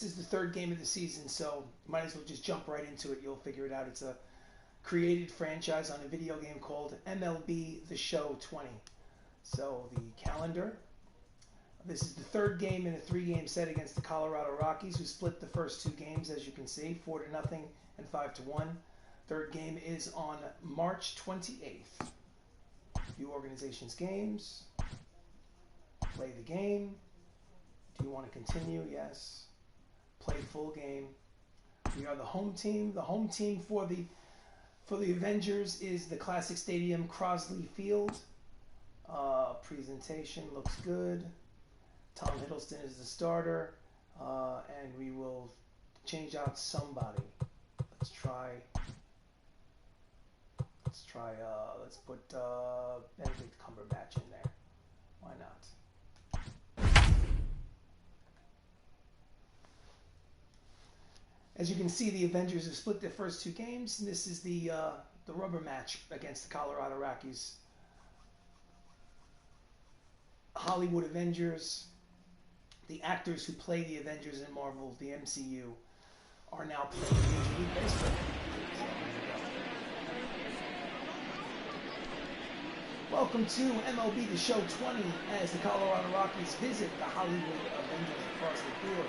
This is the third game of the season, so might as well just jump right into it. You'll figure it out. It's a created franchise on a video game called MLB The Show 20. So the calendar. This is the third game in a 3-game set against the Colorado Rockies, who split the first 2 games, as you can see, 4-0 and 5-1. Third game is on March 28th. View organization's games. Play the game. Do you want to continue? Yes. Play full game. We are the home team. The home team for the Avengers is the Classic Stadium Crosley Field. Presentation looks good. Tom Hiddleston is the starter, and we will change out somebody. Let's put Benedict Cumberbatch in there. Why not? As you can see, the Avengers have split their first 2 games, and this is the rubber match against the Colorado Rockies. Hollywood Avengers, the actors who play the Avengers in Marvel, the MCU, are now playing Major League Baseball. Welcome to MLB The Show 20 as the Colorado Rockies visit the Hollywood Avengers across the field.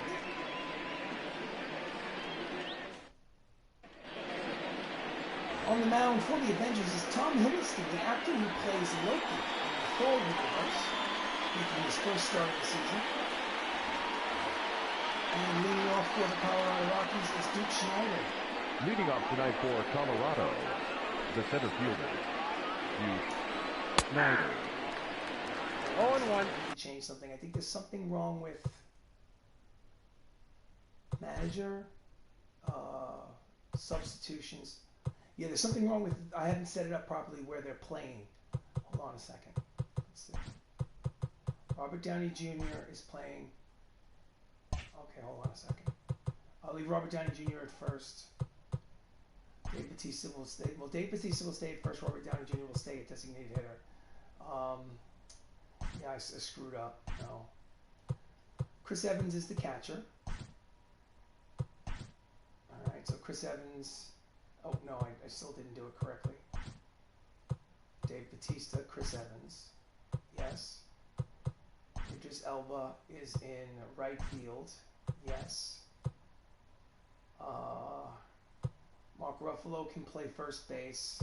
On the mound for the Avengers is Tom Hiddleston, the actor who plays Loki in the Thor universe, making his first start of the season. And leading off for the Colorado Rockies is Duke Schneider. Leading off tonight for Colorado, the center fielder, Duke Schneider. 0-1. Change something. I think there's something wrong with manager substitutions. Yeah, there's something wrong with. I haven't set it up properly where they're playing. Hold on a second. Let's see. Robert Downey Jr. is playing. Okay, hold on a second. I'll leave Robert Downey Jr. at first. Dave Bautista will stay. Well, Dave Bautista will stay at first. Robert Downey Jr. will stay at designated hitter. Yeah, I screwed up. No. Chris Evans is the catcher. All right, so Chris Evans. Oh, no, I still didn't do it correctly. Dave Bautista, Chris Evans. Yes. Idris Elba is in right field. Yes. Mark Ruffalo can play first base.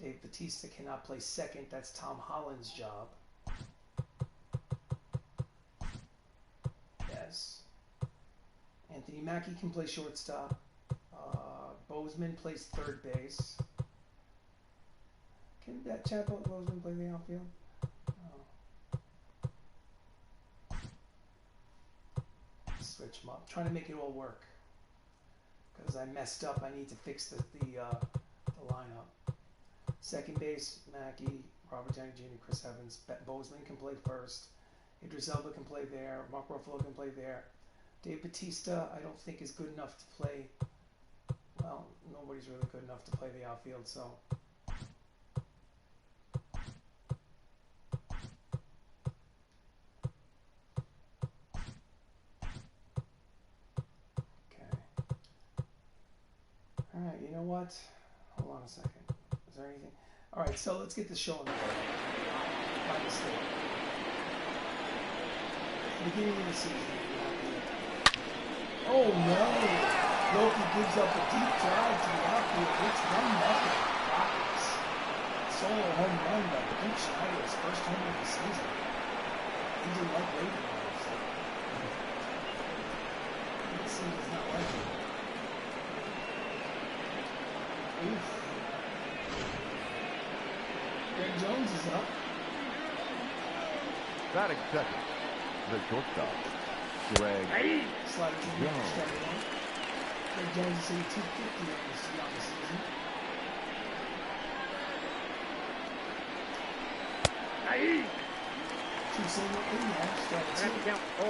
Dave Bautista cannot play second. That's Tom Holland's job. Yes. Anthony Mackie can play shortstop. Boseman plays third base. Can that chap Boseman play the outfield? Oh. Switch them up. I'm trying to make it all work. Because I messed up. I need to fix the lineup. Second base, Mackie, Robert Downey Jr., Chris Evans. Boseman can play first. Idris Elba can play there. Mark Ruffalo can play there. Dave Bautista, I don't think is good enough to play. Well, nobody's really good enough to play the outfield, so. Okay. All right, you know what? Hold on a second. Is there anything? All right, so let's get this show on the road. My mistake. Beginning of the season. Oh, no. Loki gives up a deep drive to the outfield. It's 1-0 Rockies. Solo home run by Duke Schneider's first home of the season. He didn't like waiting on it, so. It seems he's not liking it. Oof. Greg Jones is up. Batting second, the shortstop, Greg Jones. Greg Jones is hitting 250 on the season. Two single in there, strike 2. Count 0-2.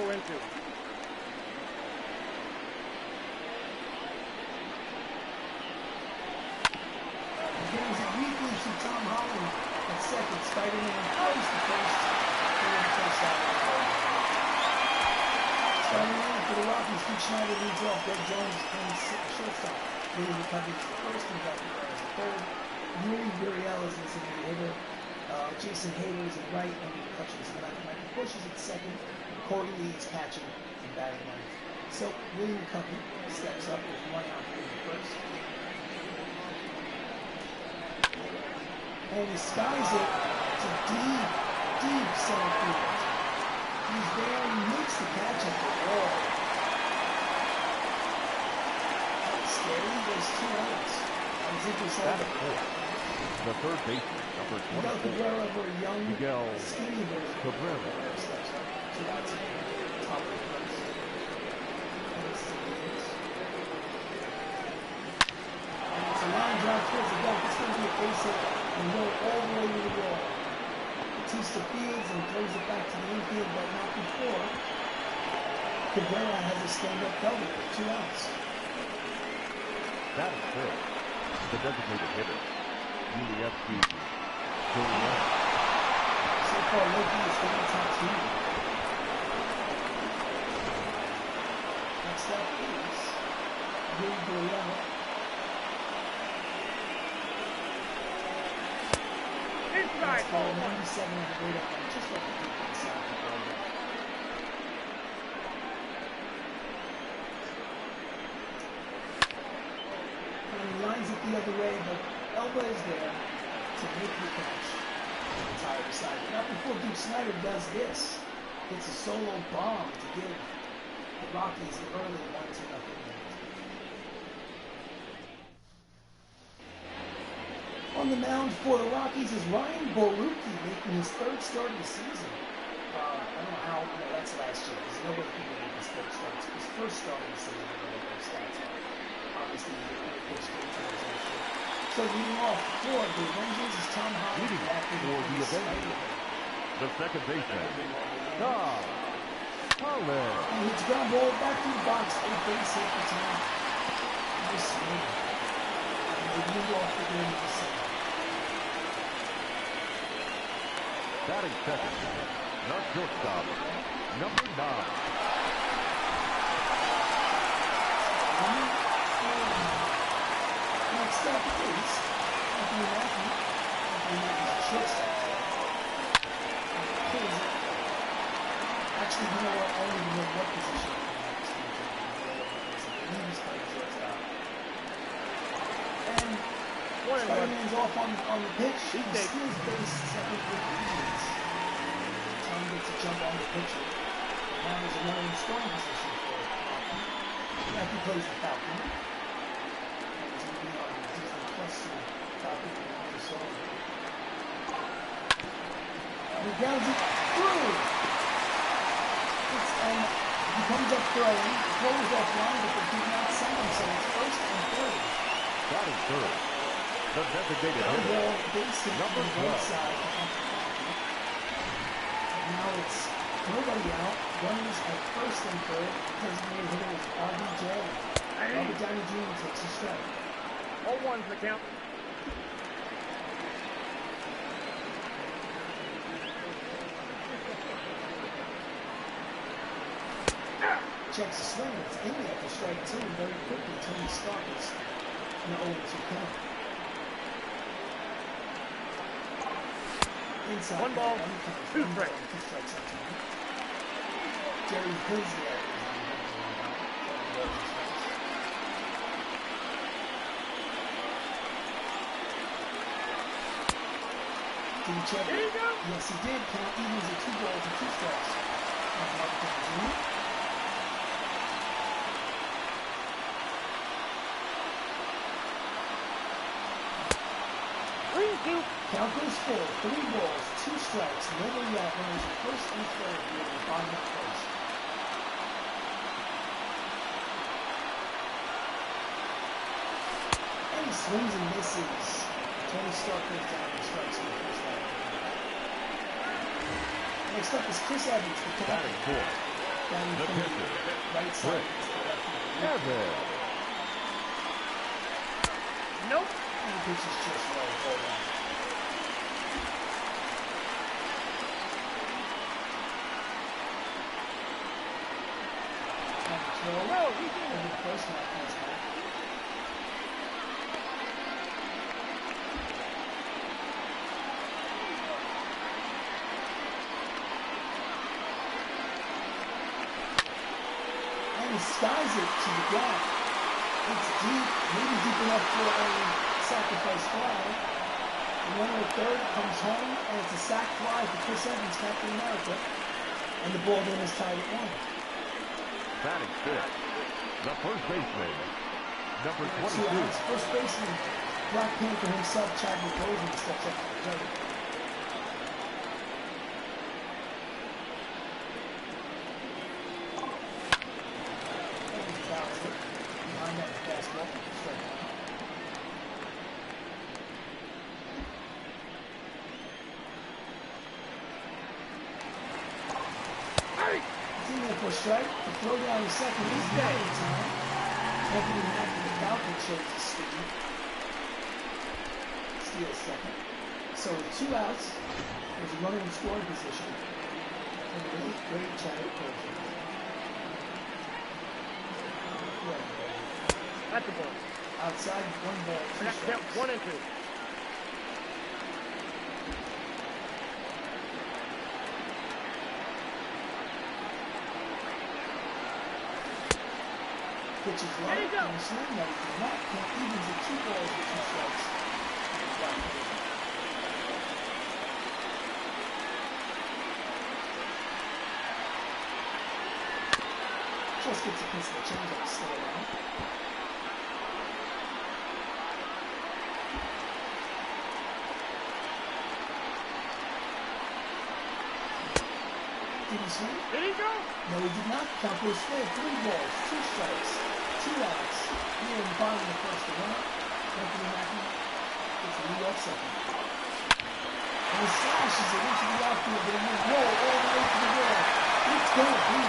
Begins a weekly to Tom Holland at second. Spider-Man throws the first. Spider-Man for the Rockies. Duke Schneider leads off. Greg Jones is playing shortstop. William McCovey is the first and Dr. Burrow is the third. Yuri Gurriel is the designated hitter. Jason Hader is in right. And McCutcheon is in left. Michael Bush is at second. Corey Lee is catching and batting ninth. So William McCovey steps up with 1 out in the first. And he skies it to deep center field. He's there and he makes the catch at the wall. That's scary. There's 2 outs. The third baseman, number 24. Cabrera over a young, Miguel skinny version. Cabrera. 2 outs at the top of the first. It's a line drive towards the belt. It's going to be a base hit and go all the way to the wall. Batista fields and throws it back to the infield, but not before. Cabrera has a stand-up double with 2 outs. That is good. The designated hitter, UEFC Gurriel. So far, Loki is hitting top 2. Next up is Yuri Gurriel. Inside, ball 97 on the radar, just like the deep inside the ball. And he lines it the other way, but Elba is there to make the catch. Entire side. Now before Duke Snyder does this, it's a solo bomb to give the Rockies an early 1-0 lead. On the mound for the Rockies is Ryan Borucki, making his 3rd start of the season. I don't know how, that's last year, because nobody can make his 3rd start. It's his 1st start of the season, I don't know what those stats are. Obviously, he pitched 3 times last year. So leading off for the Avengers is Tom Holland. Leading for the Avengers, the second baseman, Tom Holland. And hits ground ball back to the box, a base hit for Tom. Nice swing. And they lead off the game of the second. Batting second, not shortstop, number 9. Next up is Anthony Mackie. Anthony Mackie's shortstop. Actually, you know what? I don't even know what position Anthony Mackie's playing shortstop. And Spider-Man's off on the pitch. He steals base second with Indians. Tom gets a jump on the pitcher. Now there's another in scoring position for Mackie. Mackie plays the Falcon. And he's going to be on Disney Plus soon. Falcon and Minnesota. He grounds it through. And he comes up throwing. The throw is offline, but they did not send him, so it's 1st and 3rd. That is third. The designated hitter, number 12. And now it's nobody out. Runners at 1st and 3rd. Designated hitter is RBJ. Robert Downey Jr. takes a strike. 0-1's the count. Checks the swing. It's in there for strike 2 very quickly. Tony Stark is an 0-2 count. Inside. 1 ball, 2 strikes. 2 strikes on Tony. Jerry Hilsdale is Did he check it? There you go. Yes, he did. Count evens at 2 balls and 2 strikes. Count goes full. 3 balls, 2 strikes. Nobody out. Runners at 1st and 3rd. We're in the bottom of 1st. And he swings and misses. Tony Stark goes down and strikes for the first time. Next up is Chris Evans, the Batting fourth, batting the from pitcher, the right side. Evans. Nope. And the pitch is just low. Hold on. throw No, over the first Mackey's back. And he skies it to the gap. It's deep, maybe deep enough for a sacrifice fly. The runner at third comes home, and it's a sac fly for Chris Evans, Captain America. And the ball game is tied at 1. Batting fifth, the first baseman, number 22. First baseman, Black Panther himself, Chadwick Boseman, steps up to the plate. Behind that fastball, strike one. It's in there for a strike. The throw down the second is dead in time. Anthony Mackie, the Falcon, shows his speed. Steals second. So with 2 outs, there's a runner in scoring position. And the late great Chadwick Boseman. That's the ball. Outside, 1 ball, 2 That's strikes. count 1 and 2. Pitch is low. There you go. And the swing that he did not count evens at 2 balls with 2 strikes. Just gets a piece of the changeup to stay around. Did he swing? Did he go? No, he did not. Count goes fair. 3 balls, 2 strikes, 2 outs. Here in the bottom of the first, the runner, Anthony Mackie, gets a lead off second. And he slashes it into the outfield, but it will roll all the way to the wall. It's going to be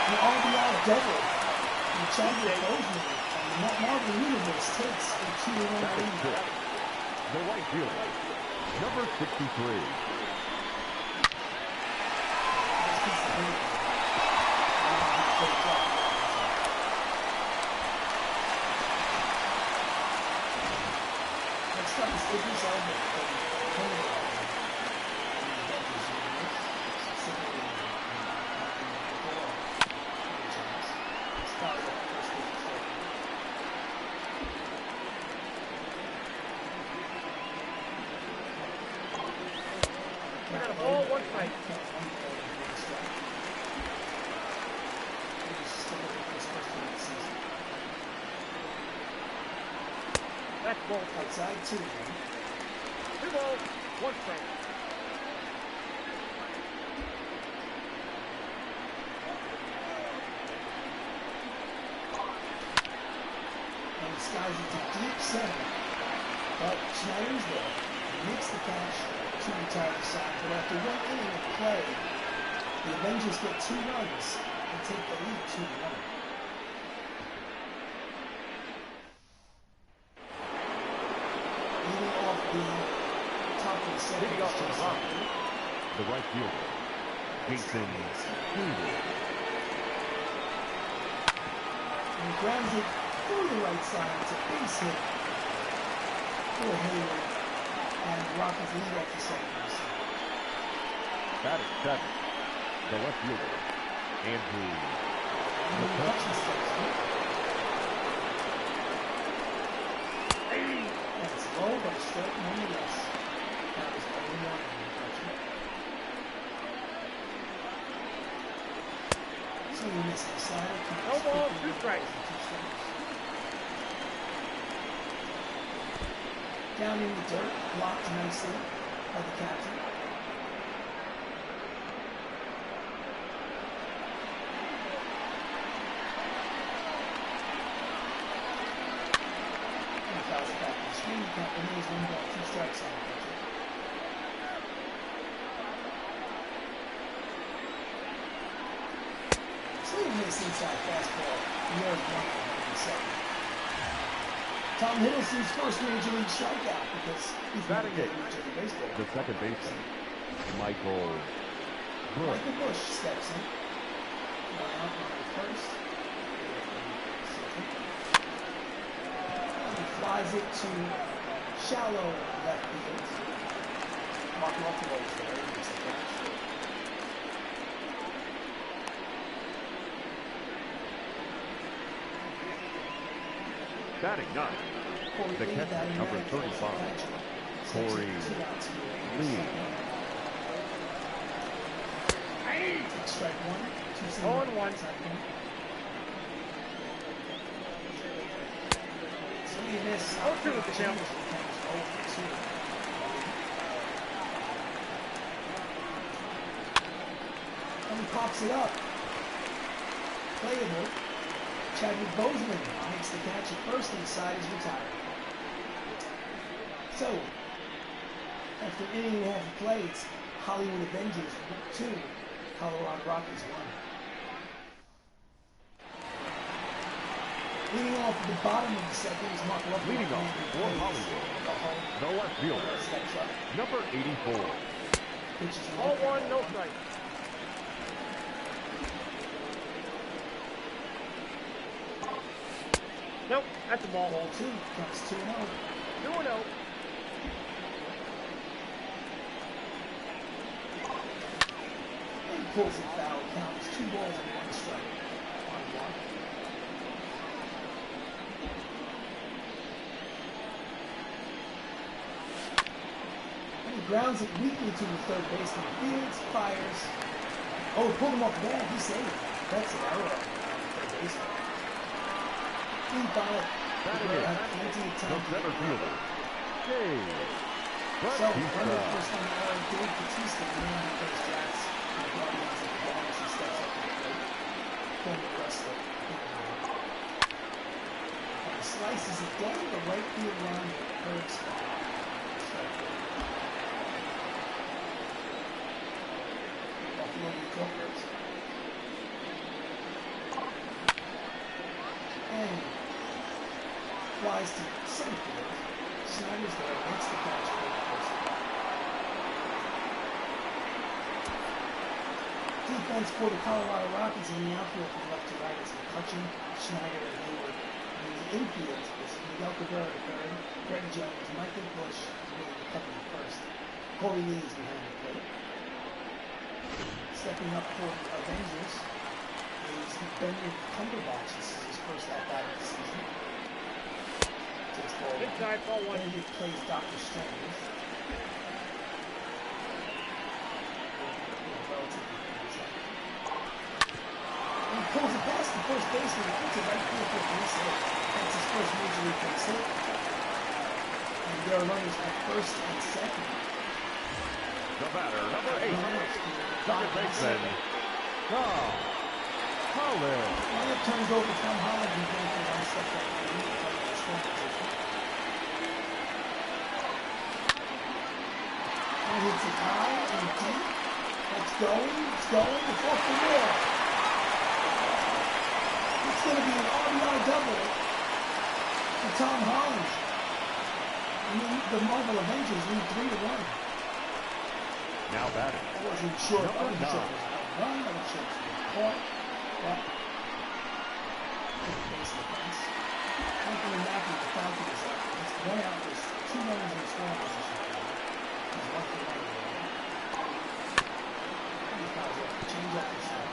the RBI double. And Chadwick Boseman and the Marvel Universe takes a 2-1 Batting lead. fifth, the right fielder, number 63. Next up is Idris Elba of Colorado. We got a ball, 1 strike. That's ball 2. Outside 2. 2 balls, 1 strike. And he skies it to deep center. But Schneider's there. He makes the catch to retire the side. But after 1 inning of play, the Avengers get 2 runs and take the lead 2-1. Leading off the top of the second Leading off is the Jason top. Lee. The right fielder, Jason Hayward. And he grounds it through the right side. It's a base hit for Hayward. And the Rockies lead off the second base. Batting seventh, the left fielder, Andrew. And the Hutchins steps in. And it's low, but a strike nonetheless. That was 0-1 in the Hutchins. So you miss the slider. No ball, 2 strikes. Down in the dirt, blocked nicely by the captain. And fouls it back to the screen. Count remains 1 ball, 2 strikes on the pitcher. Swing and miss inside fastball. Near 1-1. Tom Hiddleston's first Major League strikeout because he's not a Batting good eighth, Major League Baseball. the second baseman, Michael Bush. Michael Bush steps in. One out on the first. flies it to shallow left field. Mark Ruffalo is there. He makes the catch. Batting ninth, the catcher, number 35, Corey Lee. Strike one. 0-1. So you miss. 0-2 with the count. And he pops it up. Playable. Chadwick Boseman makes the catch at first, and the side is retired. So, after an inning and a half of play, it's Hollywood Avengers 2, Colorado Rockies 1. Leading off at the bottom of the second is Mark Ruffalo. Leading off for Hollywood, the left fielder, number 84. Pitches 0-1, no strike. Nope, that's a ball. Ball 2, counts 2-0. 2-0. And he pulls it foul, counts 2 balls and 1 strike. On 1. And he grounds it weakly to the third baseman. Fields, fires. Oh, pulled him off the bag. He saved it. That's an error. Third baseman. Deep on it. Batting We'll in, have plenty of the time. center fielder, Dave So, running Batista. first on the error, Dave Batista, the man who plays Jacks and the Guardians of the Bronx, he steps up to the plate. Former wrestler. And he slices it down the right field line with a curved spot. Buffalo New Yorkers. And flies to center field. Snyder's there, makes the catch for the first out. Defense for the Colorado Rockies in the outfield from left to right is McCutcheon, Schneider, and Hayward. In the infield is Miguel Cabrera at third, Greg Jones, Michael Bush, Willie McCutcheon at first. Corey Lee is behind the plate. Stepping up for the Avengers is Benedict Cumberbatch. This is his first at-bat of the season. Takes ball one. Inside, ball 1. Benedict plays Dr. Strange. And he pulls it past the first baseman and puts it right field for a base hit. That's his first major league base hit. And there are runners at first and second. The batter, number 8, second baseman, Tom Holland. And it turns over Tom Holland and goes for one step back to the lead, playing the strong position. And hits it high and deep. It's going. It's off the wall. It's going to be an RBI double for Tom Holland. And then the Marvel Avengers lead 3-1. Now batting, I wasn't sure if Number it was a 9. run, I wasn't sure if it was caught, but base defense. Anthony Mackie, the Falcon, is up. It's 1 out. There's 2 runners in scoring position. He's 1 for 1. He fouls up. Change up this time.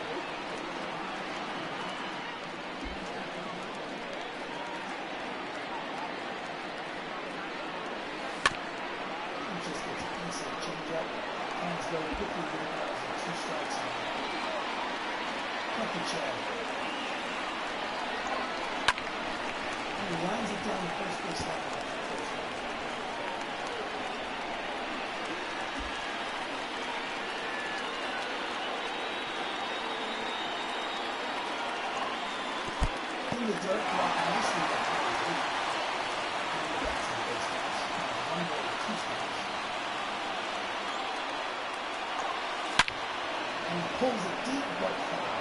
He just gets a decent change up. Hands go quickly with 2 strikes. Cut the check. And he lines it down the first base line. In the dirt, block nicely by Corey Lee. And that's the base pass. 1 ball, 2 strikes. And he pulls it deep but foul.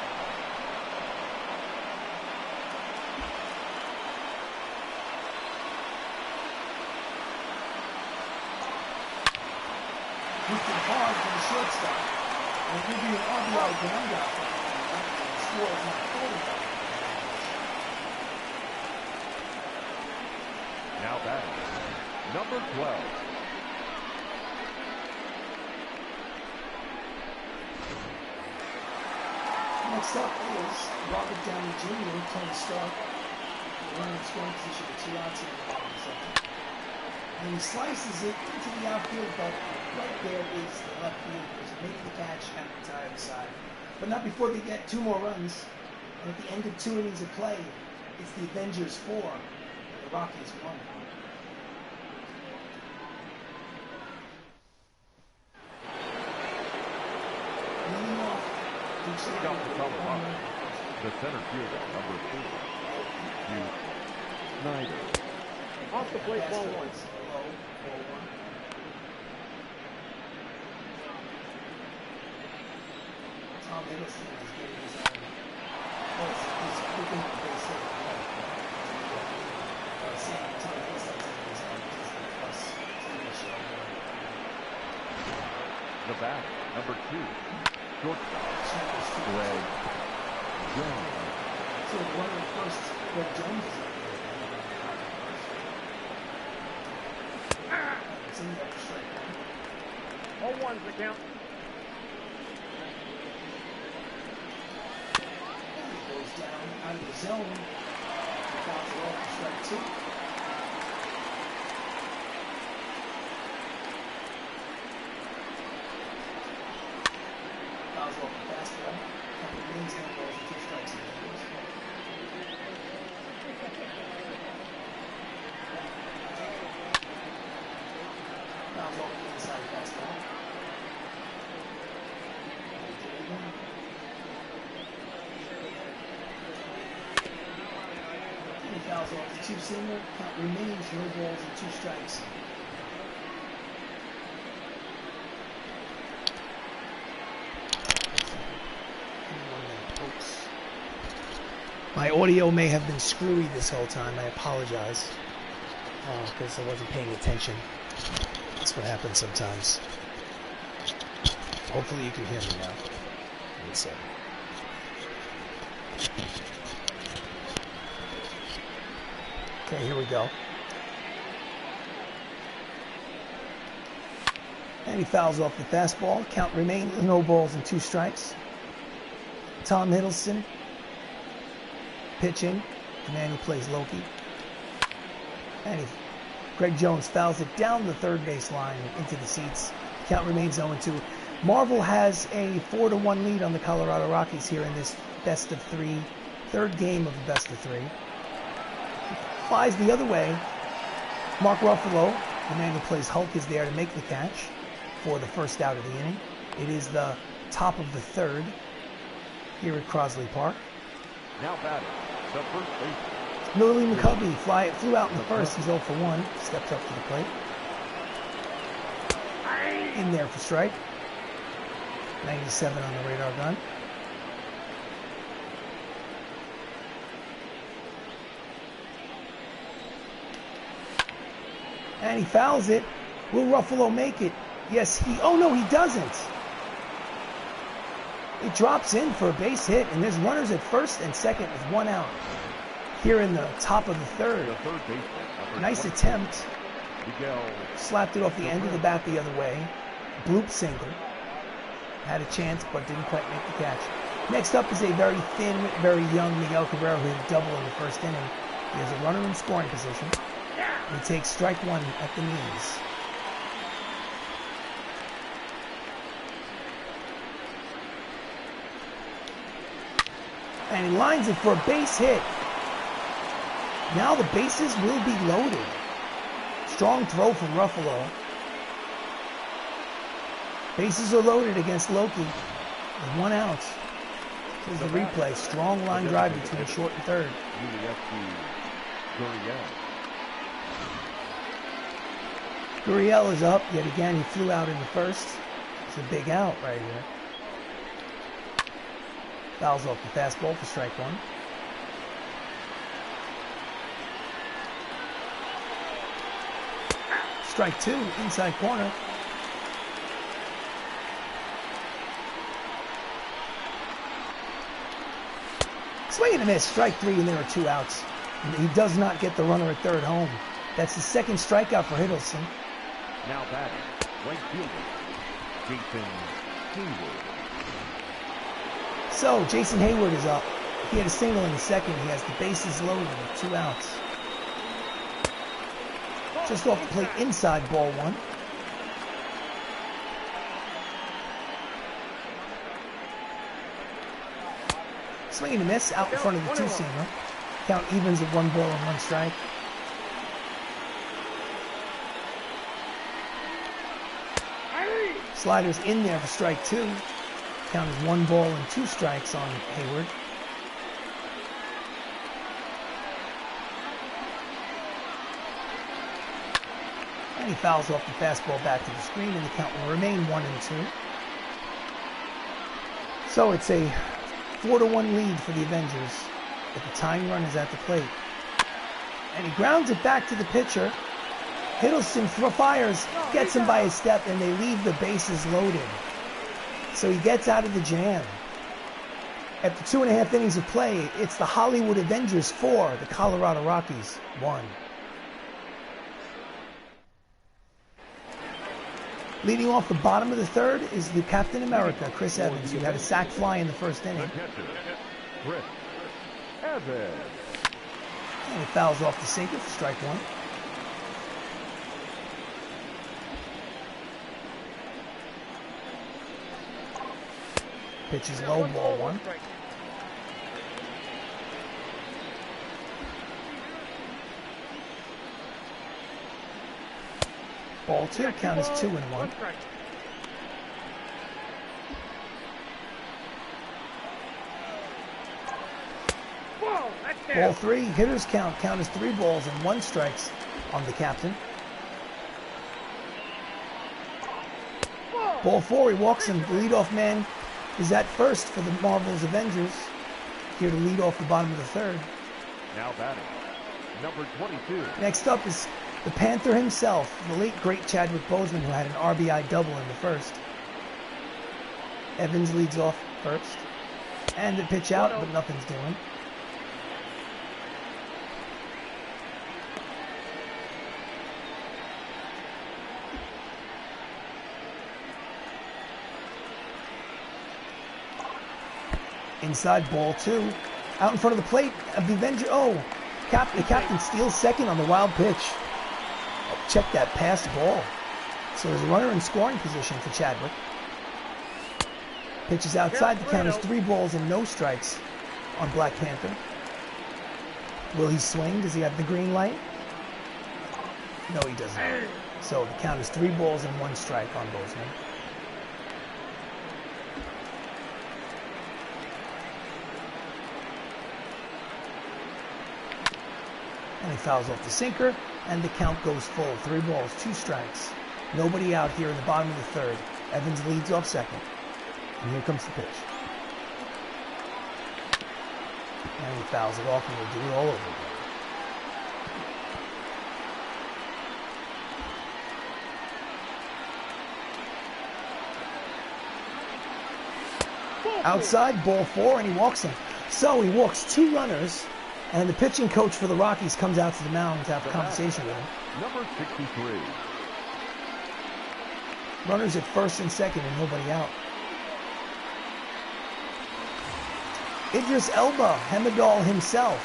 Lifted hard for the shortstop. And it will be an RBI groundout for him. And the score is not 40. Now batting, number 12. Next up is Robin Downey Jr., Tony Stark. Running in scoring position with 2 outs in the bottom of the second. And he slices it into the outfield, but right there is the left fielders making the catch and retire the side. But not before they get 2 more runs. And at the end of 2 innings of play, it's the Avengers 4 and the Rockies 1. Leading off, The center fielder, number 4. Snyder. Off the plate, ball 1. Tom Hiddleston is getting his own. He's looking at the base hit. Tom Hiddleston taking his own plus The bat, number 2. Shortstop, Greg Jones. So one of the first Greg Jones is up there. It's in there for strike 1. 0-1's the count. And he goes down out of the zone. Fouls it off for strike 2. Fouls off the fastball. Couple rings, no balls, and 2 strikes in the first. Fouls off the inside fastball. And he fouls off the 2-seamer. Count remains, no balls, and 2 strikes. My audio may have been screwy this whole time. I apologize because I wasn't paying attention. That's what happens sometimes. Hopefully you can hear me now. Let's see. Okay, here we go. And he fouls off the fastball. Count remains, no balls and 2 strikes. Tom Hiddleston pitching, the man who plays Loki. And Greg Jones fouls it down the third base line into the seats. Count remains 0-2. Marvel has a 4-1 lead on the Colorado Rockies here in this best of 3, third game of the best of 3. Flies the other way. Mark Ruffalo, the man who plays Hulk, is there to make the catch for the first out of the inning. It is the top of the 3rd here at Crosley Park. Now batting, the first baseman. Lily McCovey flew out in the first. He's 0 for 1. Steps up to the plate. In there for strike. 97 on the radar gun. And he fouls it. Will Ruffalo make it? Yes, oh no, he doesn't. It drops in for a base hit, and there's runners at first and second with 1 out. Here in the top of the 3rd. The third baseman. Nice attempt. Miguel. Slapped it off the end of the bat the other way. Bloop single. Had a chance, but didn't quite make the catch. Next up is a very thin, very young Miguel Cabrera who hit a double in the first inning. He has a runner in scoring position. He takes strike 1 at the knees. And he lines it for a base hit. Now the bases will be loaded. Strong throw from Ruffalo. Bases are loaded against Loki. With 1 out. Here's the replay. Strong line drive between short and third. Gurriel is up. Yet again, he flew out in the first. It's a big out right here. Fouls off the fastball for strike 1. Strike 2, inside corner. Swing and a miss. Strike 3, and there are 2 outs. And he does not get the runner at third home. That's the second strikeout for Hiddleston. Now batting, right fielder, Jason Hayward. So, Jason Hayward is up. He had a single in the second. He has the bases loaded with 2 outs. Just off the plate, inside, ball 1. Swing and a miss out in front of the 2-seamer. Count evens at 1 ball and 1 strike. Sliders in there for strike 2. Count is 1 ball and 2 strikes on Hayward. And he fouls off the fastball back to the screen, and the count will remain 1-2. So it's a 4-1 lead for the Avengers, but the tying run is at the plate. And he grounds it back to the pitcher. Hiddleston fires, gets him by a step, and they leave the bases loaded. So he gets out of the jam. After 2.5 innings of play, it's the Hollywood Avengers 4, the Colorado Rockies 1. Leading off the bottom of the third is the Captain America, Chris Evans, who had a sac fly in the first inning. Chris Evans. And he fouls off the sinker for strike 1. Pitch is low, ball 1. Ball 2, count is 2-1. Ball 3, hitters count is 3 balls and 1 strikes on the captain. Ball 4, he walks him. The leadoff man is at first for the Marvel's Avengers, here to lead off the bottom of the third. Now batting, number 22. Next up is the Panther himself, the late great Chadwick Boseman, who had an RBI double in the first. Evans leads off first. And the pitch out, but nothing's doing. Inside, ball 2. Out in front of the plate of the Avenger. Oh, the captain steals second on the wild pitch. Oh, check that pass ball. So there's a runner in scoring position for Chadwick. Pitch is outside. The count is 3 balls and no strikes on Black Panther. Will he swing? Does he have the green light? No, he doesn't. So the count is 3 balls and 1 strike on Boseman. And he fouls off the sinker, and the count goes full. 3 balls, 2 strikes. Nobody out here in the bottom of the third. Evans leads off second. And here comes the pitch. And he fouls it off, and we'll do it all over again. Outside, ball 4, and he walks him. So he walks 2 runners. And the pitching coach for the Rockies comes out to the mound to have a conversation with him. Number 63. Runners at first and second and nobody out. Idris Elba, Hemedal himself.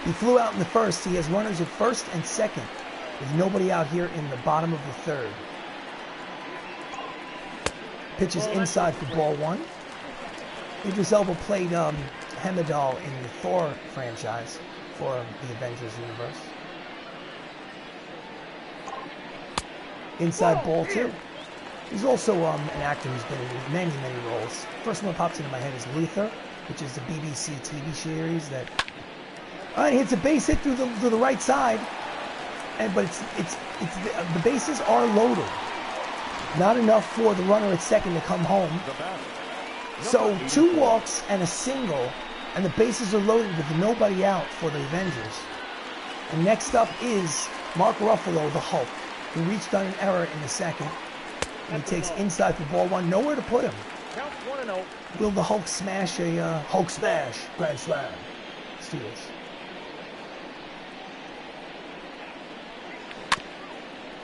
He flew out in the first. He has runners at first and second with nobody out here in the bottom of the third. Pitches inside for ball 1. Idris Elba played Hemedal in the Thor franchise for the Avengers universe. Inside, ball 2. He's also an actor who's been in many, many roles. First one that pops into my head is Luther, which is the BBC TV series that. All right, he hits a base hit through the right side, but the bases are loaded. Not enough for the runner at second to come home. So 2 walks and a single. And the bases are loaded with nobody out for the Avengers. And next up is Mark Ruffalo, the Hulk, who reached on an error in the second. And he takes inside for ball 1. Nowhere to put him. Will the Hulk smash a Hulk smash? Grand slam. Let's do this.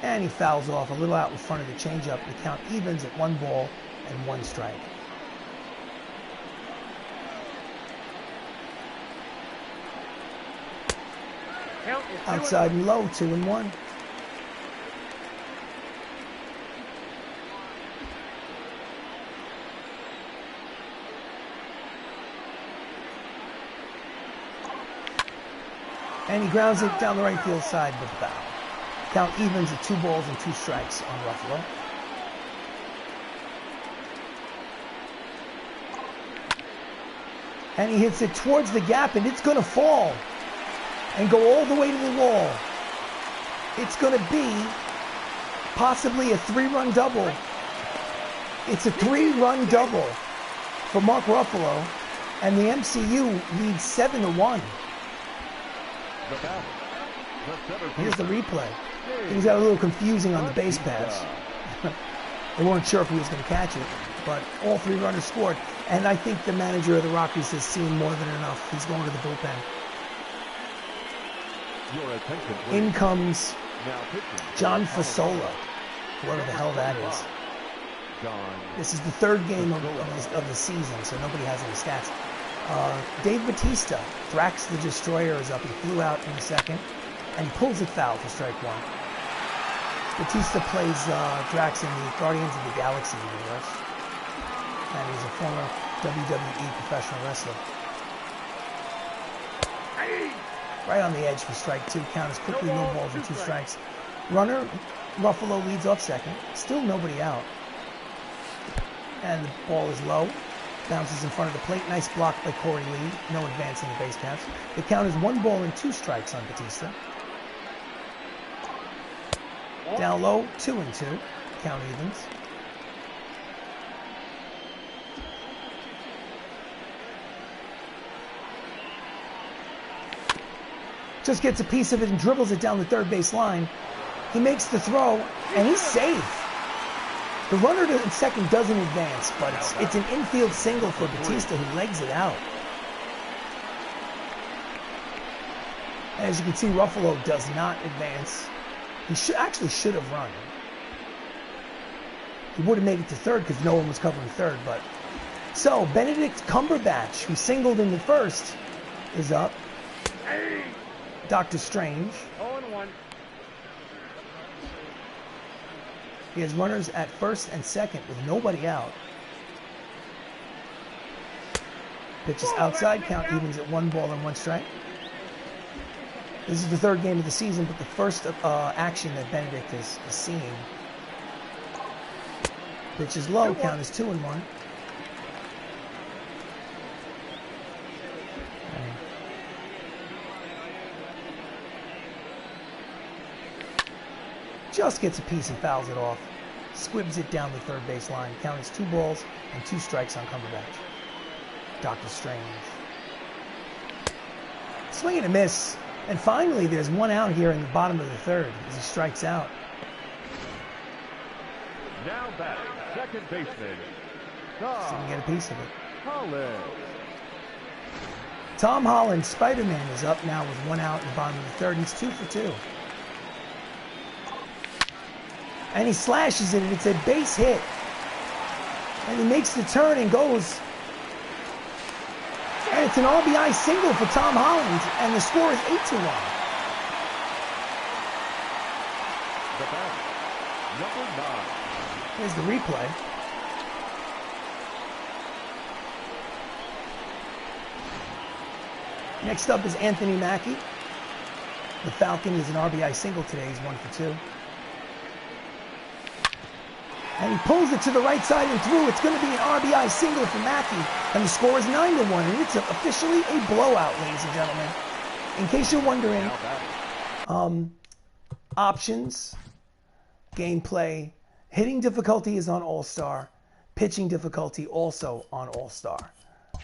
And he fouls off a little out in front of the changeup. The count evens at 1 ball and 1 strike. Outside and low, 2-1. And he grounds it down the right field side with foul. Count evens at 2 balls and 2 strikes on Ruffalo. And he hits it towards the gap, and it's going to fall and go all the way to the wall. It's going to be possibly a 3-run double. It's a 3-run double for Mark Ruffalo, and the MCU leads 7-1. Here's the replay. Things got a little confusing on the base pass. They weren't sure if he was going to catch it, but all 3 runners scored. And I think the manager of the Rockies has seen more than enough. He's going to the bullpen. In comes John Fasola, whoever the hell that is. This is the 3rd game of the season, so nobody has any stats. Dave Bautista, Thrax the Destroyer, is up. He flew out in the 2nd, and he pulls it foul for strike 1. Bautista plays Drax in the Guardians of the Galaxy universe, and he's a former WWE professional wrestler. Right on the edge for strike 2. Count is quickly, no balls and 2 strikes. Runner, Ruffalo leads off 2nd. Still nobody out. And the ball is low. Bounces in front of the plate. Nice block by Corey Lee. No advance in the base pass. The count is 1 ball and 2 strikes on Bautista. Down low, 2-2. Count evens. Just gets a piece of it and dribbles it down the 3rd base line. He makes the throw, and he's safe. The runner to 2nd doesn't advance, but it's an infield single for Bautista, who legs it out. And as you can see, Ruffalo does not advance. He actually should have run. He would have made it to 3rd because no one was covering 3rd. But so Benedict Cumberbatch, who singled in the 1st, is up. Doctor Strange. 0-1. He has runners at 1st and 2nd with nobody out. Pitches outside, count evens at 1 ball and 1 strike. This is the 3rd game of the season, but the first action that Benedict is seeing. Pitch is low, count is 2-1. Just gets a piece and fouls it off. Squibs it down the 3rd base line. Count is 2 balls and 2 strikes on Cumberbatch. Doctor Strange. Swing and a miss. And finally, there's 1 out here in the bottom of the 3rd as he strikes out. Now batting, 2nd baseman. Didn't get a piece of it. Holland. Tom Holland, Spider-Man, is up now with 1 out in the bottom of the 3rd. He's 2 for 2. And he slashes it, and it's a base hit. And he makes the turn and goes. And it's an RBI single for Tom Holland, and the score is 8-1. The batter, number 9. Here's the replay. Next up is Anthony Mackie. The Falcon is an RBI single today. He's 1 for 2. And he pulls it to the right side and through. It's going to be an RBI single for Mackie. And the score is 9-1. And it's officially a blowout, ladies and gentlemen. In case you're wondering, options, gameplay, hitting difficulty is on All-Star. Pitching difficulty also on All-Star.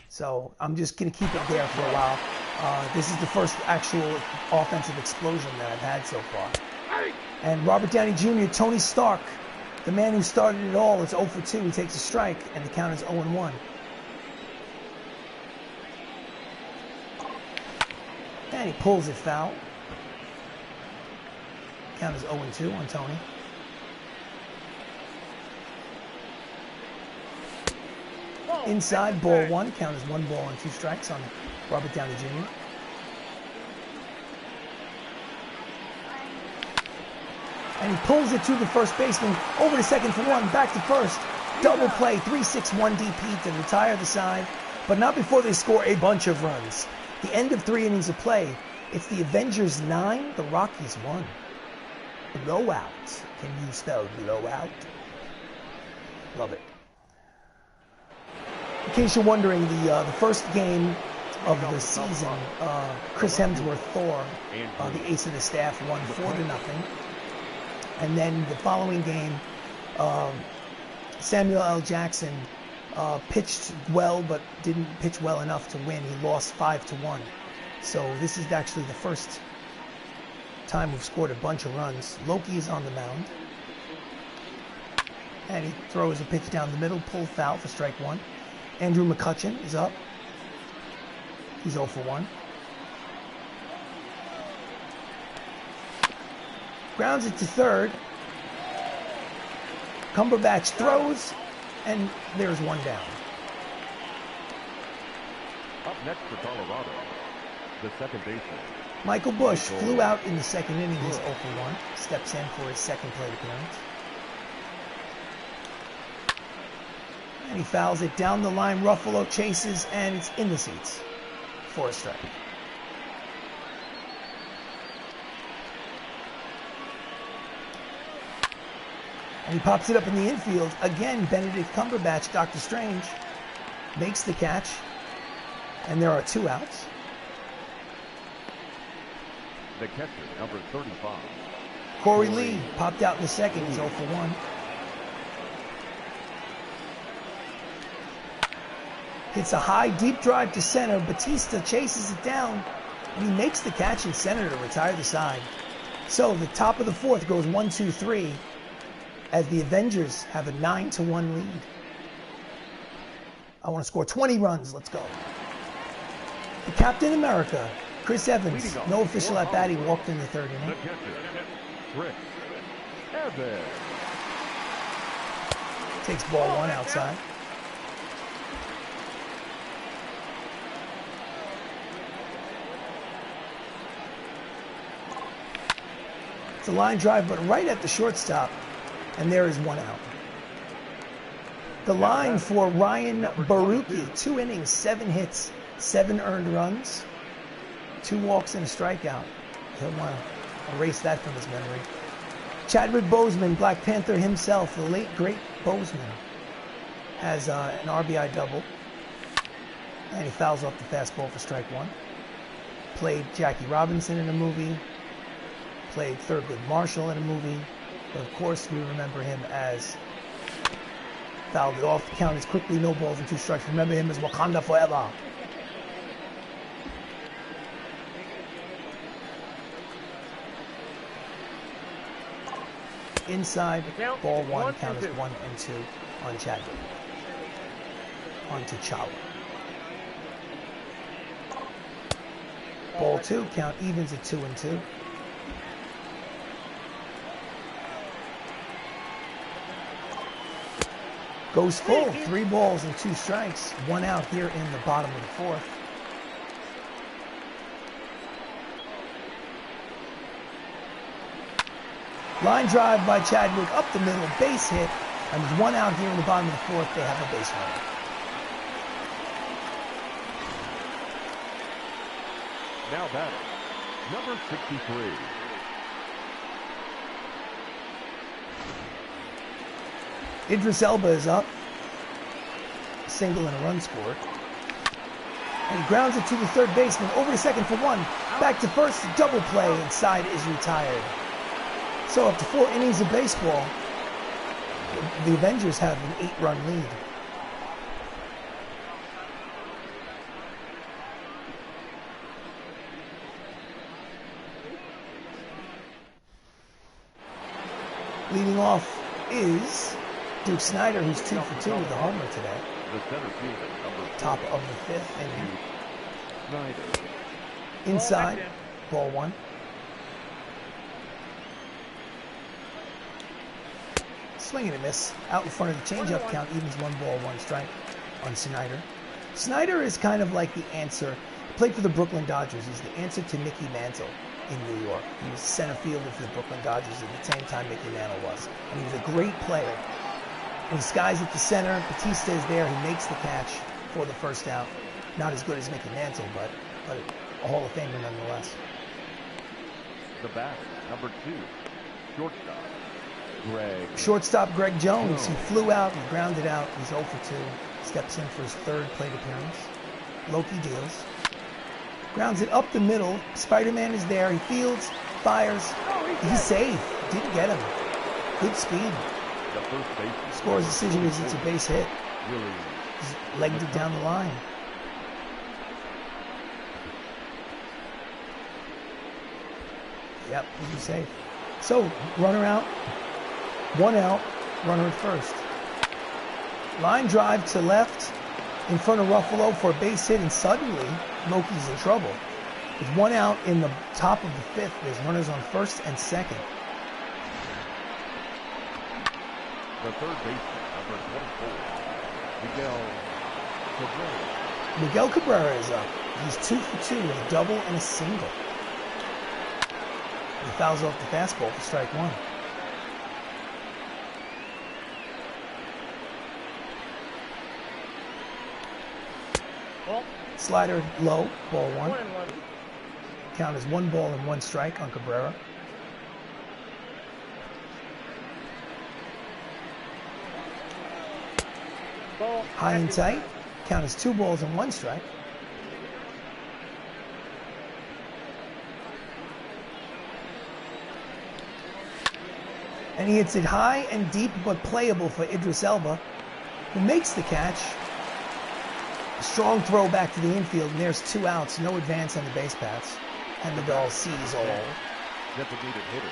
So I'm just going to keep it there for a while. This is the first actual offensive explosion that I've had so far. And Robert Downey Jr., Tony Stark, the man who started it all, is 0 for 2. He takes a strike, and the count is 0-1. And he pulls it foul. Count is 0-2 on Tony. Inside, ball one. Count as 1 ball and 2 strikes on Robert Downey Jr. And he pulls it to the first baseman, over to second for 1, back to first. Double play, 3-6-1 DP to retire the side, but not before they score a bunch of runs. The end of 3 innings of play. It's the Avengers 9, the Rockies 1. Blowout. Can you spell blowout? Love it. In case you're wondering, the first game of the season, Chris Hemsworth, Thor, the ace of the staff, won 4-0. And then the following game, Samuel L. Jackson pitched well, but didn't pitch well enough to win. He lost 5-1. So this is actually the first time we've scored a bunch of runs. Loki is on the mound. And he throws a pitch down the middle, pulled foul for strike 1. Andrew McCutchen is up. He's 0 for 1. Grounds it to third. Cumberbatch throws, and there's 1 down. Up next for Colorado, the second baseman. Michael Bush flew out in the second inning. He's 0 for 1. Steps in for his second plate appearance. And he fouls it down the line. Ruffalo chases, and it's in the seats for a strike. And he pops it up in the infield. Again, Benedict Cumberbatch, Doctor Strange, makes the catch. And there are 2 outs. The catcher, number 35. Corey Lee popped out in the second. He's 0 for 1. Hits a high, deep drive to center. Batista chases it down, and he makes the catch in center to retire the side. So the top of the 4th goes 1-2-3 as the Avengers have a 9-1 lead. I want to score 20 runs. Let's go. The Captain America, Chris Evans, no official at bat. He walked in the 3rd inning. The catcher, Chris Evans. Takes ball 1 outside. It's a line drive, but right at the shortstop, and there is 1 out. The line for Ryan Baruki, 2 innings, 7 hits, 7 earned runs, 2 walks and a strikeout. He'll want to erase that from his memory. Chadwick Boseman, Black Panther himself, the late great Boseman, has an RBI double, and he fouls off the fastball for strike 1. Played Jackie Robinson in a movie. Played Thurgood Marshall in a movie, but of course we remember him as fouled it off. The count is quickly, no balls and 2 strikes. Remember him as Wakanda Forever. Inside, ball 1, count is 1 and 2 on Chadwick. On T'Challa. Ball 2, count evens at 2 and 2. Goes full, 3 balls and 2 strikes. 1 out here in the bottom of the 4th. Line drive by Chadwick up the middle, base hit. And with 1 out here in the bottom of the 4th, they have a base runner. Now batting, number 63. Idris Elba is up. Single and a run scored. And he grounds it to the 3rd baseman. Over to second for 1. Back to first. Double play. And side is retired. So up to 4 innings of baseball, the Avengers have an 8-run lead. Leading off is Duke Snyder, who's 2 for 2 with a homer today. The center fielder, number 4. Top of the 5th inning. Snyder. Inside, ball 1. Swing and a miss. Out in front of the changeup, count evens 1 ball, 1 strike. on Snyder. Snyder is kind of like the answer. He played for the Brooklyn Dodgers. He's the answer to Mickey Mantle in New York. He was center fielder for the Brooklyn Dodgers at the same time Mickey Mantle was. And he was a great player. When Sky's at the center, Batista is there. He makes the catch for the first out. Not as good as Mickey Mantle, but a Hall of Famer nonetheless. The bat, number 2, shortstop, Greg. Shortstop Greg Jones. He flew out and grounded out. He's 0 for 2. Steps in for his 3rd plate appearance. Loki deals. Grounds it up the middle. Spider-Man is there. He fields, fires. He's safe. Didn't get him. Good speed. The first baseman. Scores decision is it's a base hit. Really? He's legged it down the line. Yep, he's safe. So, runner out. 1 out. Runner at first. Line drive to left in front of Ruffalo for a base hit, and suddenly Loki's in trouble. With 1 out in the top of the 5th, there's runners on 1st and 2nd. The third baseman, number 24, Miguel Cabrera. Miguel Cabrera is up. He's 2 for 2 with a double and a single. He fouls off the fastball for strike 1. Ball. Slider low, ball 1. 1-1. Count as 1 ball and 1 strike on Cabrera. Ball. High and tight. Count as 2 balls and 1 strike. And he hits it high and deep, but playable for Idris Elba, who makes the catch. A strong throw back to the infield, and there's 2 outs. No advance on the base paths. And the Doll sees all. Designated hitter.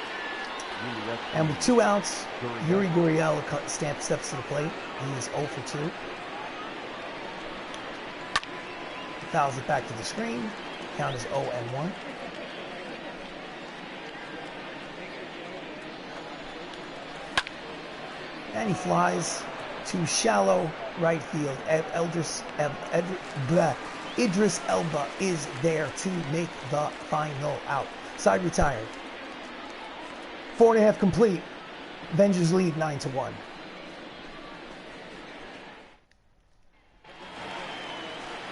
And with 2 outs, Yuri Gurriel steps to the plate. He is 0 for 2. Fouls it back to the screen. Count is 0 and 1. And he flies to shallow right field. Idris Elba is there to make the final out. Side retired. 4.5 complete. Avengers lead 9-1.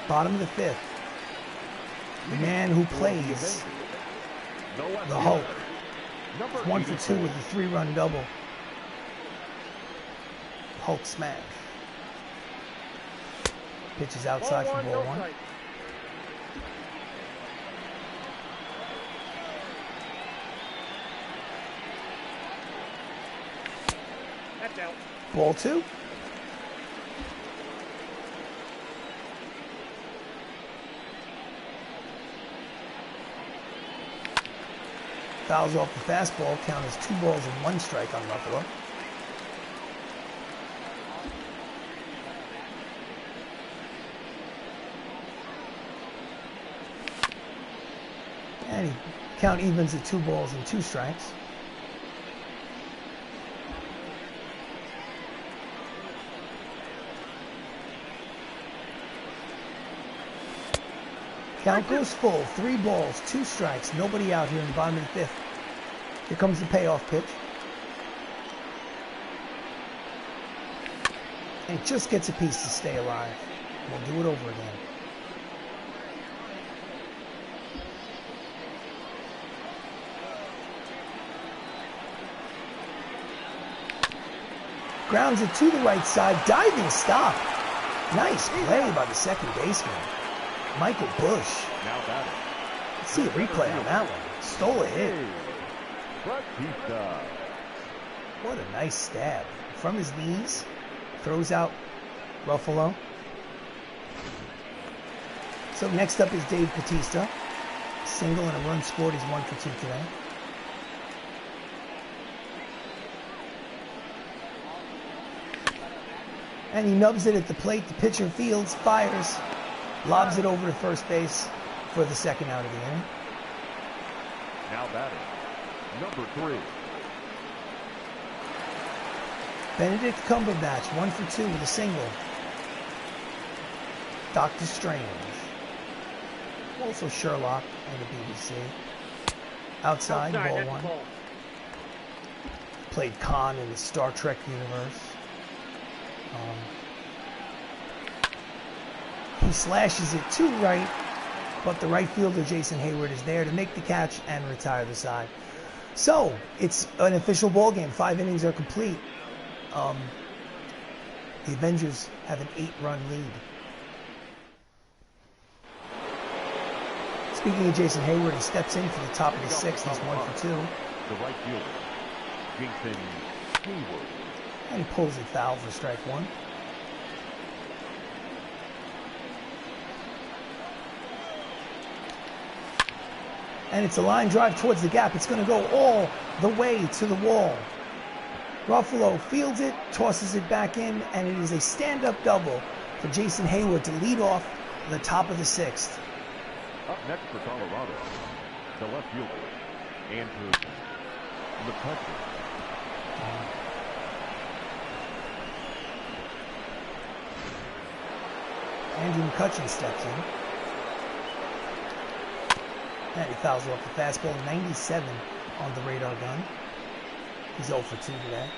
Bottom of the 5th. The man who plays the Hulk. 1 for 2 with a 3-run double. Hulk smash. Pitches outside for ball 1. That's out. Ball 2. Fouls off the fastball. Count as 2 balls and 1 strike on Ruffalo. And he count evens at 2 balls and 2 strikes. Count goes full. 3 balls, 2 strikes. Nobody out here in the bottom of the 5th. Here comes the payoff pitch. And it just gets a piece to stay alive. We'll do it over again. Grounds it to the right side. Diving stop. Nice play by the second baseman, Michael Bush. Now batting. Let's see a replay on that one. Stole a hit. Batista. What a nice stab. From his knees. Throws out Ruffalo. So next up is Dave Batista. Single and a run scored. He's 1 for 2 today. And he nubs it at the plate. The pitcher fields, fires, lobs it over to first base for the 2nd out of the inning. Now batting. Number 3. Benedict Cumberbatch, 1 for 2 with a single. Doctor Strange. Also Sherlock on the BBC. Outside, ball that's one. ball. Played Khan in the Star Trek universe. He slashes it to right, but the right fielder, Jason Hayward, is there to make the catch and retire the side. So, it's an official ball game. 5 innings are complete. The Avengers have an 8-run lead. Speaking of Jason Hayward, he steps in for the top of the 6th. He's 1 for 2. The right fielder, Jason Hayward. And he pulls it foul for strike 1. And it's a line drive towards the gap. It's going to go all the way to the wall. Ruffalo fields it, tosses it back in, and it is a stand-up double for Jason Hayward to lead off the top of the 6th. Up next for Colorado, the left fielder, Andrew the Panther. Andrew McCutcheon steps in. And he fouls off the fastball. 97 on the radar gun. He's 0 for 2 today.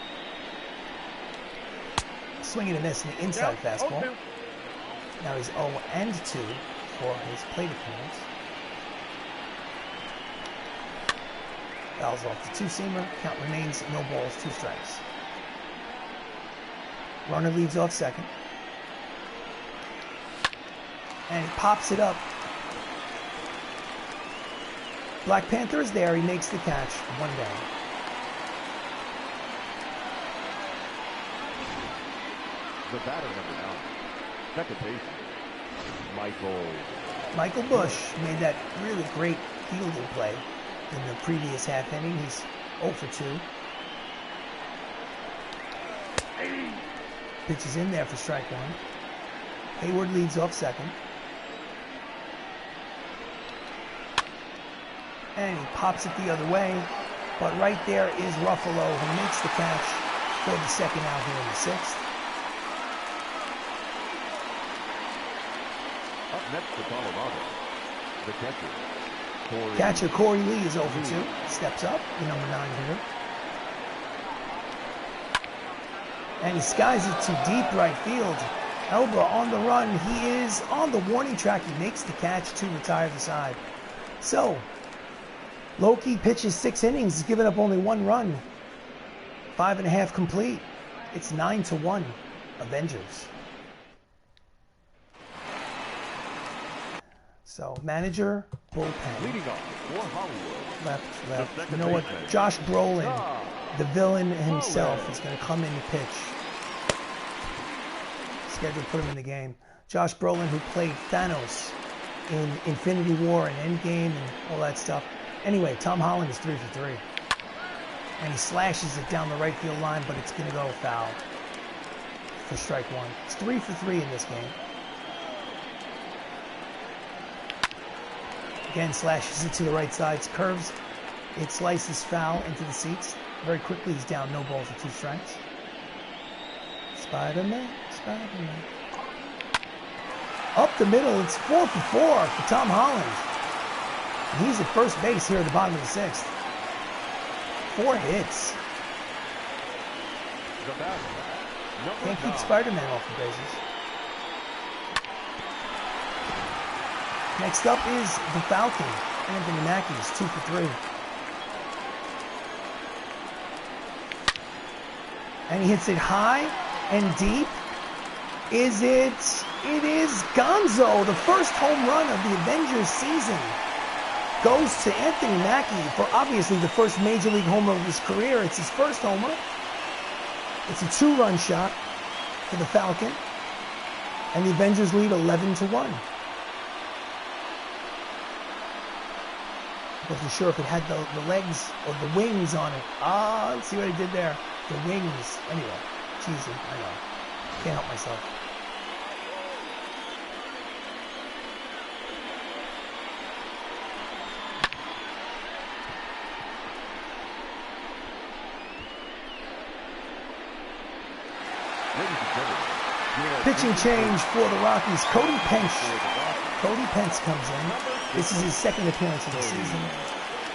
Swing and a miss in the inside fastball. Now he's 0 and 2 for his plate appearance. Fouls off the 2-seamer. Count remains no balls, 2 strikes. Runner leads off second. And he pops it up. Black Panther is there. He makes the catch. 1 down. The batter number 9, second base, Michael Bush made that really great fielding play in the previous half inning. He's 0 for 2. Pitches in there for strike 1. Hayward leads off second. And he pops it the other way. But right there is Ruffalo, who makes the catch for the second out here in the 6th. Up next for Colorado, the catcher, Catcher Corey Lee is 0 for 2. Steps up, the number 9 hitter. And he skies it to deep right field. Elba on the run. He is on the warning track. He makes the catch to retire the side. So, Loki pitches 6 innings. He's given up only 1 run. 5.5 complete. It's 9-1. Avengers. So, manager, bullpen. leading off for Hollywood. Left. You know what? Josh Brolin, the villain himself, is going to come in and pitch. Scheduled to put him in the game. Josh Brolin, who played Thanos in Infinity War and Endgame and all that stuff. Anyway, Tom Holland is 3 for 3. And he slashes it down the right field line, but it's going to go foul for strike 1. It's 3 for 3 in this game. Again, slashes it to the right side, curves, it slices foul into the seats. Very quickly, he's down, no balls and 2 strikes. Spider-Man. Up the middle, it's 4 for 4 for Tom Holland. He's at first base here at the bottom of the 6th. 4 hits. Can't keep Spider-Man off the bases. Next up is the Falcon. Anthony Mackie is 2 for 3. And he hits it high and deep. Is it? It is Gonzo. The first home run of the Avengers season goes to Anthony Mackie for obviously the first Major League homer of his career. It's his first homer. It's a 2-run shot for the Falcon. And the Avengers lead 11-1. I wasn't sure if it had the legs or the wings on it. Let's see what I did there. The wings. Anyway, cheesy. I know. Can't help myself. Ladies and gentlemen, your Pitching change for the Rockies. Cody Pence comes in. This is his second appearance of the season.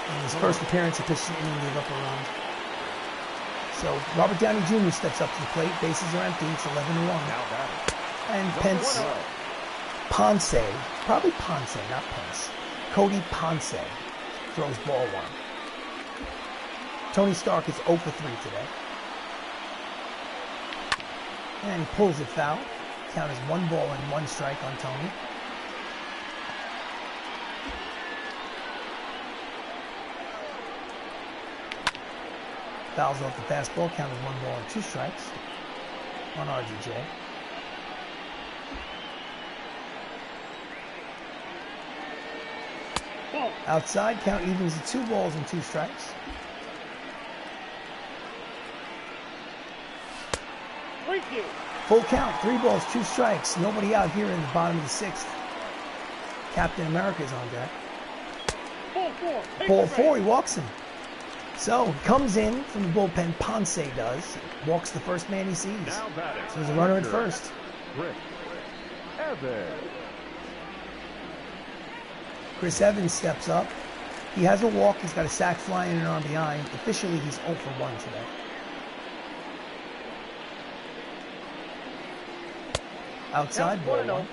And his first appearance, he pitched an inning, gave up a run. So Robert Downey Jr. steps up to the plate. Bases are empty. It's 11-1. And Ponce, probably Ponce, not Pence. Cody Ponce throws ball one. Tony Stark is 0 for 3 today. And he pulls it foul. Count is 1 ball and 1 strike on Tony. Fouls off the fastball. Count is 1 ball and 2 strikes on RGJ. Outside, count evens to 2 balls and 2 strikes. Full count, 3 balls, 2 strikes. Nobody out here in the bottom of the 6th. Captain America's on deck. Ball 4, he walks him. So, he comes in from the bullpen, Ponce does. Walks the first man he sees. So there's a runner at first. Chris Evans steps up. He has a walk. He's got a sac fly and an RBI. Officially, he's 0 for 1 today. Outside, ball 1.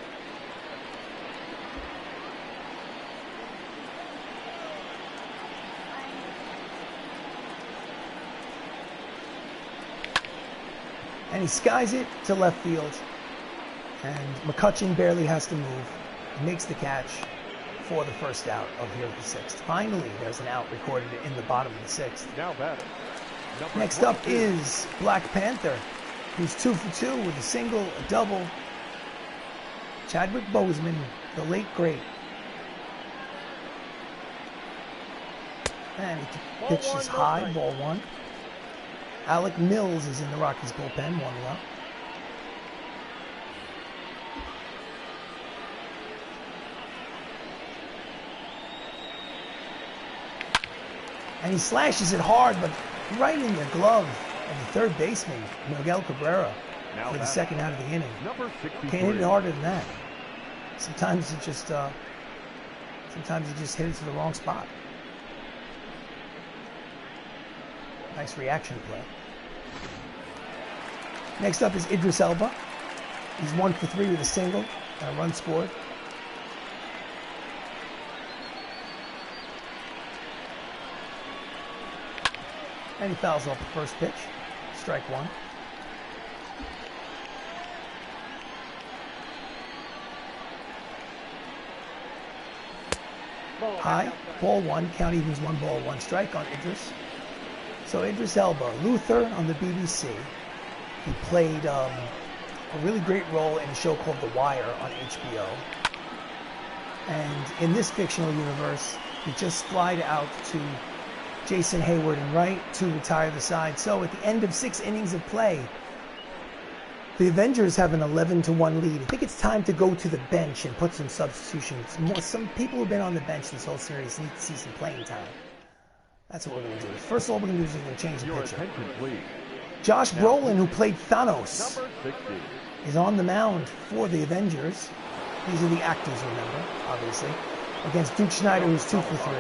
And he skies it to left field. And McCutchen barely has to move. He makes the catch for the first out of here the 6th. Finally, there's an out recorded in the bottom of the 6th. Next up is Black Panther, who's 2 for 2 with a single, a double. Chadwick Boseman, the late great. And he pitches high, ball 1. Alec Mills is in the Rockies bullpen, warming up. And he slashes it hard, but right in the glove of the third baseman, Miguel Cabrera, for the second out of the inning. Can't hit it harder than that. Sometimes you just hit it to the wrong spot. Nice reaction play. Next up is Idris Elba. He's 1 for 3 with a single and a run scored. And he fouls off the first pitch. Strike 1. High, ball 1. Count evens 1 ball, 1 strike on Idris. So Idris Elba, Luther on the BBC. He played a really great role in a show called The Wire on HBO. And in this fictional universe, he just flied out to Jason Hayward and Wright to retire the side. So at the end of 6 innings of play, the Avengers have an 11-1 lead. I think it's time to go to the bench and put some substitutions. Some people who've been on the bench this whole series need to see some playing time. That's what we're going to do. First of all, we're going to do is we're going to change the pitcher. Josh Brolin, who played Thanos, is on the mound for the Avengers. These are the actors, remember, obviously, against Duke Schneider, who's 2 for 3.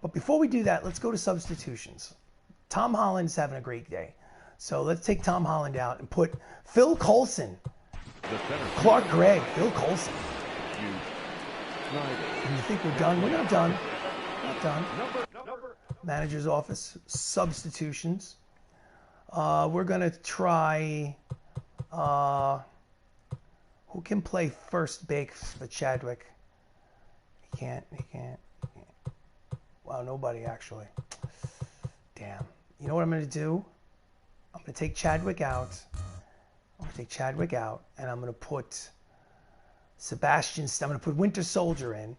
But before we do that, let's go to substitutions. Tom Holland's having a great day. So let's take Tom Holland out and put Phil Coulson, Clark Gregg, Phil Coulson. And you think we're done? We're not done. Not done. Manager's office, substitutions. We're going to try, who can play first base for Chadwick? He can't. Wow, nobody actually. Damn. You know what I'm going to do? I'm going to take Chadwick out. And I'm going to put I'm going to put Winter Soldier in.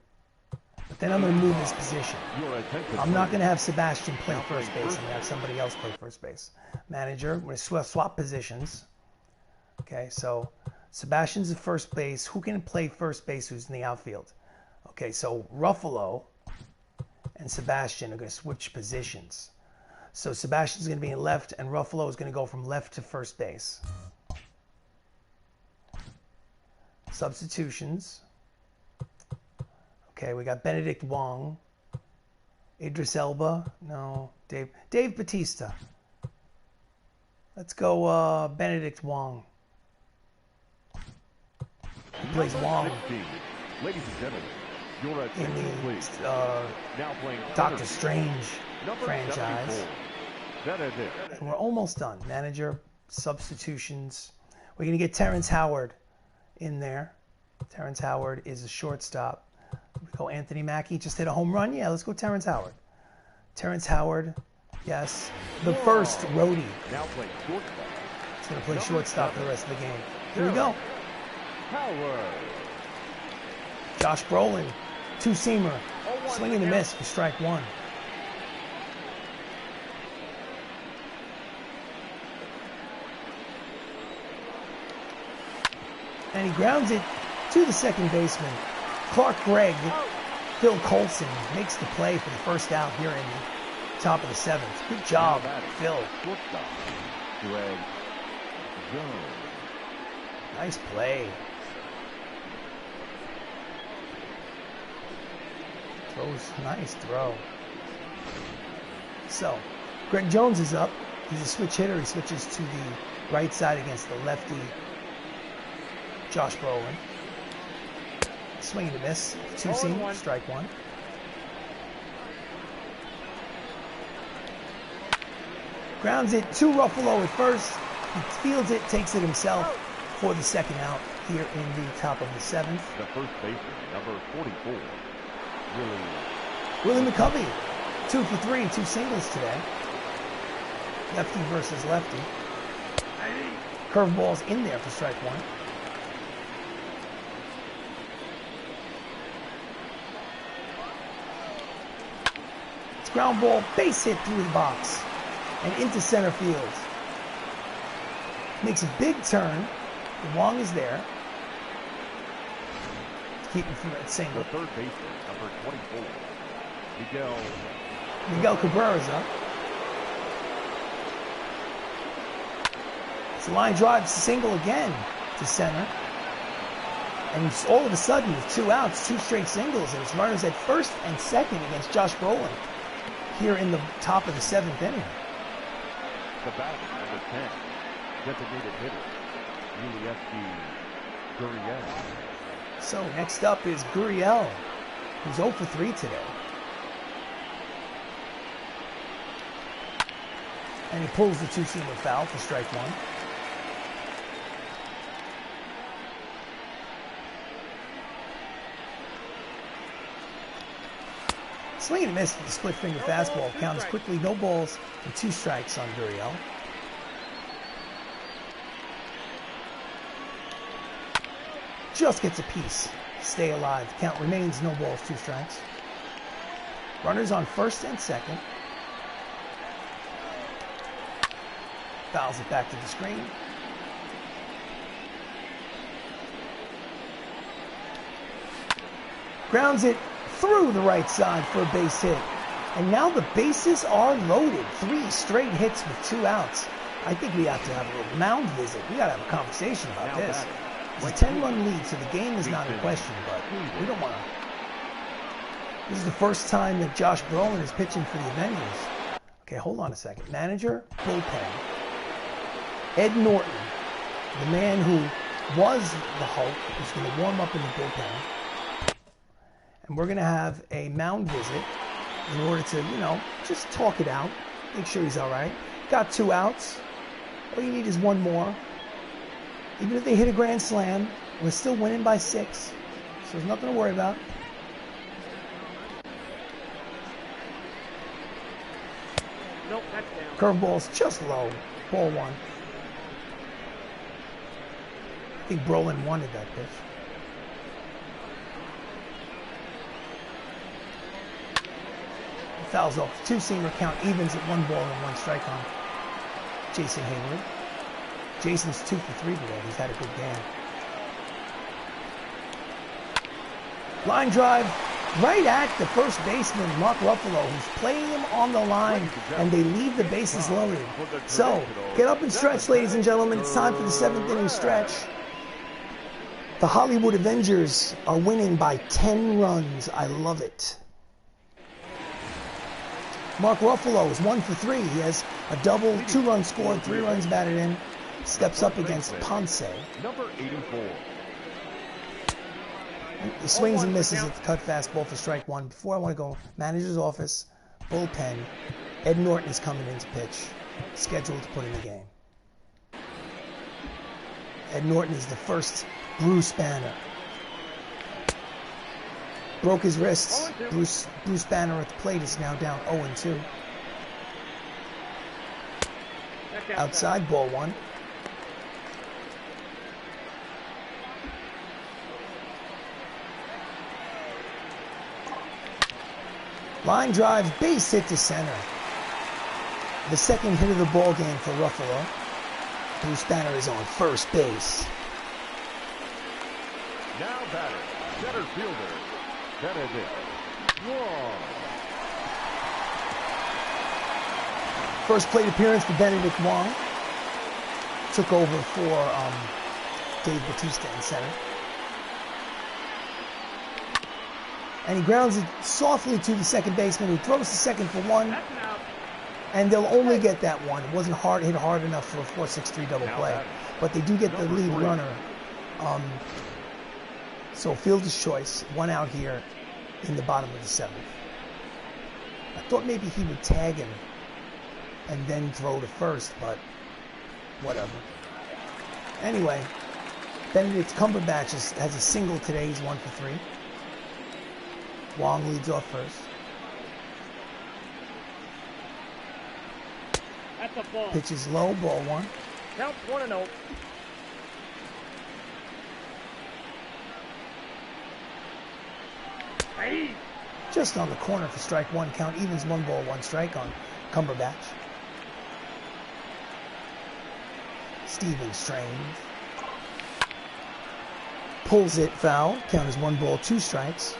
But then I'm going to move his position. I'm not going to have Sebastian play first base. I'm going to have somebody else play first base. Manager, we're going to swap positions. Okay, so Sebastian's at first base. Who can play first base who's in the outfield? Okay, so Ruffalo and Sebastian are going to switch positions. So Sebastian's going to be in left, and Ruffalo is going to go from left to first base. Substitutions. Okay, we got Benedict Wong. Idris Elba. No. Dave Bautista. Let's go Benedict Wong. He plays Wong. 16. Ladies and gentlemen, your In attention, please. the Now playing Doctor Strange number franchise. 74. Benedict. And we're almost done. Manager, substitutions. We're going to get Terrence Howard in there. Terrence Howard is a shortstop. We go Anthony Mackie. Just hit a home run. Yeah, let's go Terrence Howard. Terrence Howard, yes. The first roadie. Now playing shortstop. He's going to play shortstop for the rest of the game. Here we go. Howard. Josh Brolin, two-seamer. Swing and a miss for strike one. And he grounds it to the second baseman. Clark Gregg, Phil Coulson makes the play for the first out here in the top of the seventh. Good job, Phil. Shortstop. Greg Jones. Nice play. Nice throw. So, Greg Jones is up. He's a switch hitter. He switches to the right side against the lefty, Josh Brolin. Swing and a miss. Two-seam, strike one. Grounds it to Ruffalo at first. He fields it, takes it himself for the second out here in the top of the seventh. The first baseman, number 44. Willie McCovey, 2 for 3, 2 singles today. Lefty versus lefty. Curveball's in there for strike one. It's ground ball, base hit through the box and into center field. Makes a big turn. Wong is there. Keep him from that single. The third baseman, number 24. Miguel Cabrera's up. It's a line drive single again to center. And all of a sudden, with 2 outs, 2 straight singles, and it's runners at first and second against Josh Brolin here in the top of the 7th inning. The batter, number 10, designated hitter, Yulieski Gurriel. So next up is Gurriel, who's 0 for 3 today. And he pulls the two-seamer foul for strike one. Swing and a miss with the split finger fastball. Count is quickly no balls and 2 strikes on Gurriel. Just gets a piece. Stay alive. Count remains no balls, 2 strikes. Runners on first and second. Fouls it back to the screen. Grounds it through the right side for a base hit. And now the bases are loaded. 3 straight hits with 2 outs. I think we have to have a little mound visit. We got to have a conversation about this. It's a 10-run lead, so the game is not in question, but we don't want to. This is the first time that Josh Brolin is pitching for the Avengers. Okay, hold on a second. Manager, bullpen. Ed Norton, the man who was the Hulk, is going to warm up in the bullpen. And we're going to have a mound visit in order to, just talk it out. Make sure he's all right. Got 2 outs. All you need is 1 more. Even if they hit a grand slam, we're still winning by 6. So there's nothing to worry about. Nope, that's down. Curveball's just low. Ball 1. I think Brolin wanted that pitch. Fouls off. 2-seamer count evens at 1 ball and 1 strike on Jason Hayward. Jason's 2 for 3 today. He's had a good game. Line drive right at the first baseman, Mark Ruffalo, who's playing him on the line, and they leave the bases loaded. So, get up and stretch, ladies and gentlemen. It's time for the 7th inning stretch. The Hollywood Avengers are winning by 10 runs. I love it. Mark Ruffalo is 1 for 3. He has a double, 2 runs scored, 3 runs batted in. Steps up against Panther. Number 84. He swings and misses at the cut fastball for strike 1. Before I want to go, manager's office, bullpen. Ed Norton is coming in to pitch, scheduled to put in the game. Ed Norton is the first Bruce Banner. Broke his wrists. Bruce Banner at the plate is now down 0-2. Outside, ball 1. Line drive, base hit to center. The second hit of the ball game for Ruffalo. Bruce Banner is on first base. Now batting, center fielder, Benedict Wong. First plate appearance for Benedict Wong. Took over for Dave Bautista in center. And he grounds it softly to the second baseman, who throws to second for 1. And they'll only get that 1. It wasn't hit hard enough for a 4-6-3 double play. But they do get the lead runner. So fielder's choice, 1 out here in the bottom of the 7th. I thought maybe he would tag him and then throw to first, but whatever. Anyway, Benedict Cumberbatch has a single today. He's 1 for 3. Wong leads off first. That's a ball. Pitch is low, ball 1. Count 1-0. Hey. Just on the corner for strike 1. Count evens, 1 ball, 1 strike on Cumberbatch. Stephen Strange pulls it foul. Count is 1 ball, 2 strikes.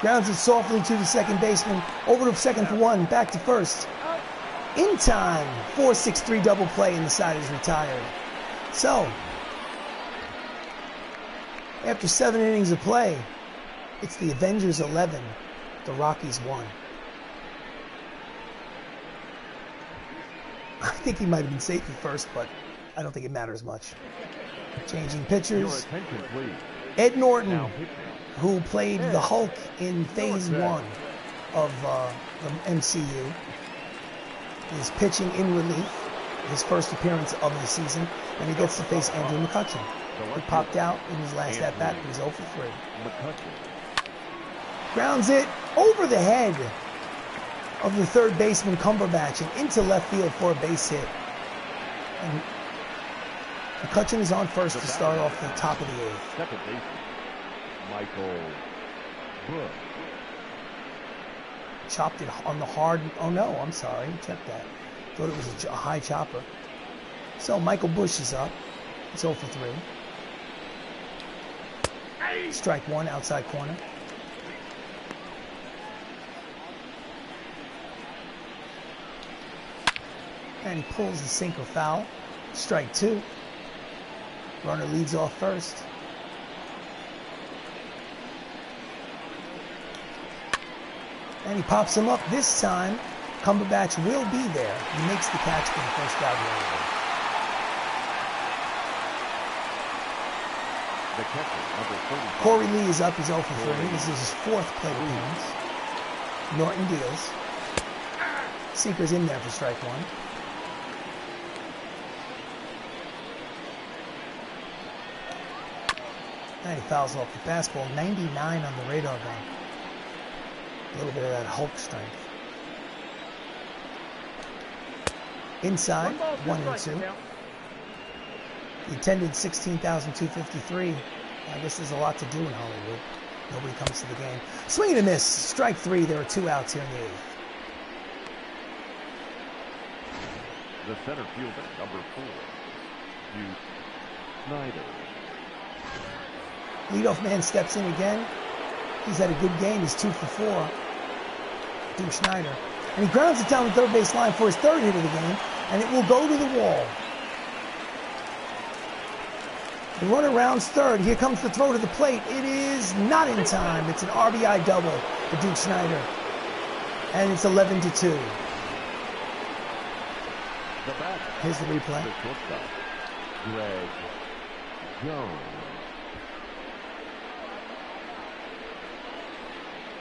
Grounds it softly to the second baseman. Over to second for 1. Back to first. In time. 4-6-3 double play, and the side is retired. So, after 7 innings of play, it's the Avengers 11. The Rockies 1. I think he might have been safe at first, but I don't think it matters much. Changing pitchers. Ed Norton, who played the Hulk in Phase 1 of the MCU, is pitching in relief, his first appearance of the season, and he gets to face Andrew McCutchen. He popped out in his last at-bat, he's 0 for 3. Grounds it over the head of the third baseman Cumberbatch and into left field for a base hit. And McCutchen is on first to start off the top of the 8th. Second baseman, Michael Bush. Chopped it on the hard. Oh no, I'm sorry. Check that. Thought it was a high chopper. So Michael Bush is up. It's 0 for 3. Strike 1, outside corner. And he pulls the sinker foul. Strike 2. Runner leads off first. And he pops him up. This time, Cumberbatch will be there. He makes the catch for the first out. The catcher, number 35. Corey Lee is up. He's 0 for 3. This is his 4th plate appearance. Norton deals. Sinker's in there for strike 1. And he fouls off the fastball. 99 on the radar gun. A little bit of that Hulk strength. Inside, 1-2. The attended 16,253. I guess there's a lot to do in Hollywood. Nobody comes to the game. Swing and a miss. Strike 3. There are 2 outs here in the 8th. The center fielder, number 4, Hugh Snyder. Leadoff man steps in again. He's had a good game. He's 2 for 4. Duke Schneider. And he grounds it down the third base line for his third hit of the game, and it will go to the wall. The runner rounds third. Here comes the throw to the plate. It is not in time. It's an RBI double for Duke Schneider. And it's 11-2. Here's the replay. Greg Jones.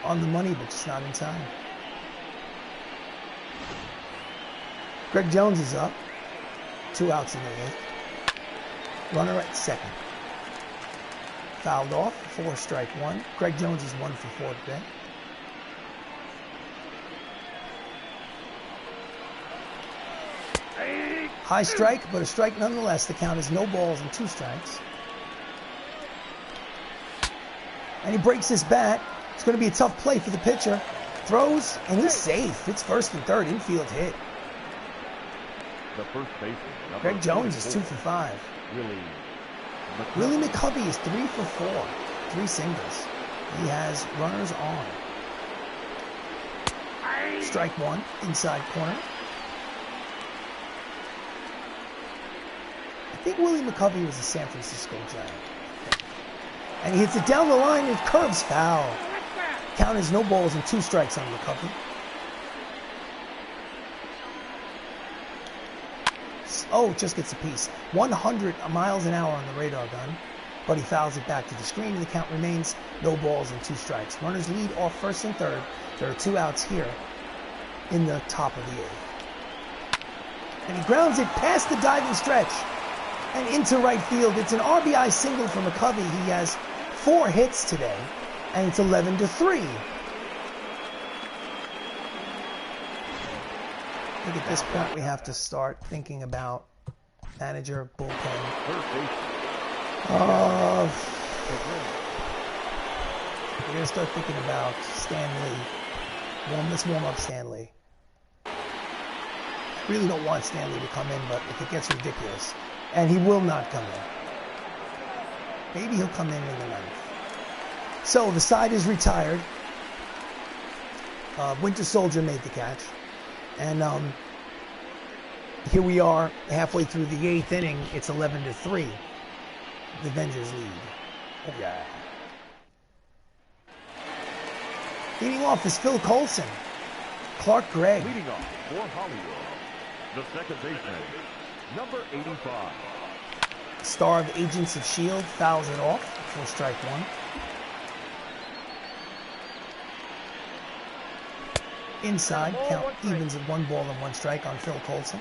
On the money, but just not in time. Greg Jones is up. 2 outs in the 8th. Runner at second. Fouled off. 4 strike 1. Greg Jones is 1 for 4 today. High strike, but a strike nonetheless. The count is no balls and 2 strikes. And he breaks his bat. It's going to be a tough play for the pitcher. Throws, and he's safe. It's first and third. Infield hit. The first baseman. Greg Jones is 2 for 5. Willie McCovey is 3 for 4. 3 singles. He has runners on. Strike 1, inside corner. I think Willie McCovey was a San Francisco Giant. And he hits it down the line. It curves foul. Count is no balls and 2 strikes on McCovey. Oh, just gets a piece. 100 miles an hour on the radar gun, but he fouls it back to the screen, and the count remains no balls and 2 strikes. Runners lead off first and third. There are 2 outs here in the top of the 8th. And he grounds it past the diving stretch and into right field. It's an RBI single for McCovey. He has 4 hits today, and it's 11-3. I think at this point we have to start thinking about manager, bullpen. We're going to start thinking about Stanley. Let's warm up Stanley. I really don't want Stanley to come in, but if it gets ridiculous, and he will not come in. Maybe he'll come in the 9th. So the side is retired. Winter Soldier made the catch. And here we are halfway through the 8th inning. It's 11-3. The Avengers lead. Oh, yeah. Leading off is Phil Coulson. Clark Gregg. Leading off for Hollywood, the second baseman, number 85. Star of Agents of S.H.I.E.L.D. fouls it off for strike 1. Inside, count evens at 1 ball and 1 strike on Phil Coulson.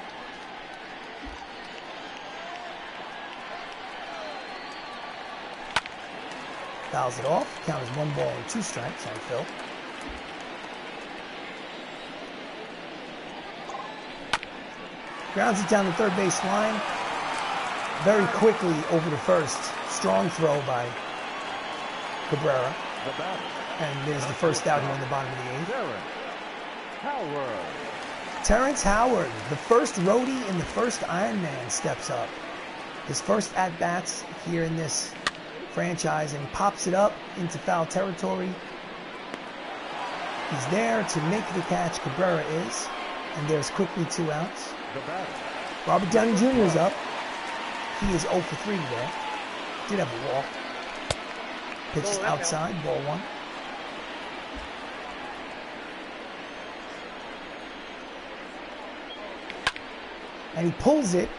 Fouls it off. Count is 1 ball and 2 strikes on Phil. Grounds it down the third base line. Very quickly over to first. Strong throw by Cabrera. And there's the first out here in the bottom of the 8th. Terrence Howard, the first roadie and the first Iron Man, steps up. His first at-bats here in this franchise, and he pops it up into foul territory. He's there to make the catch. Cabrera is, and there's quickly 2 outs. Robert Downey Jr. is up. He is 0 for 3 today. Did have a walk. Pitches outside, ball 1. And he pulls it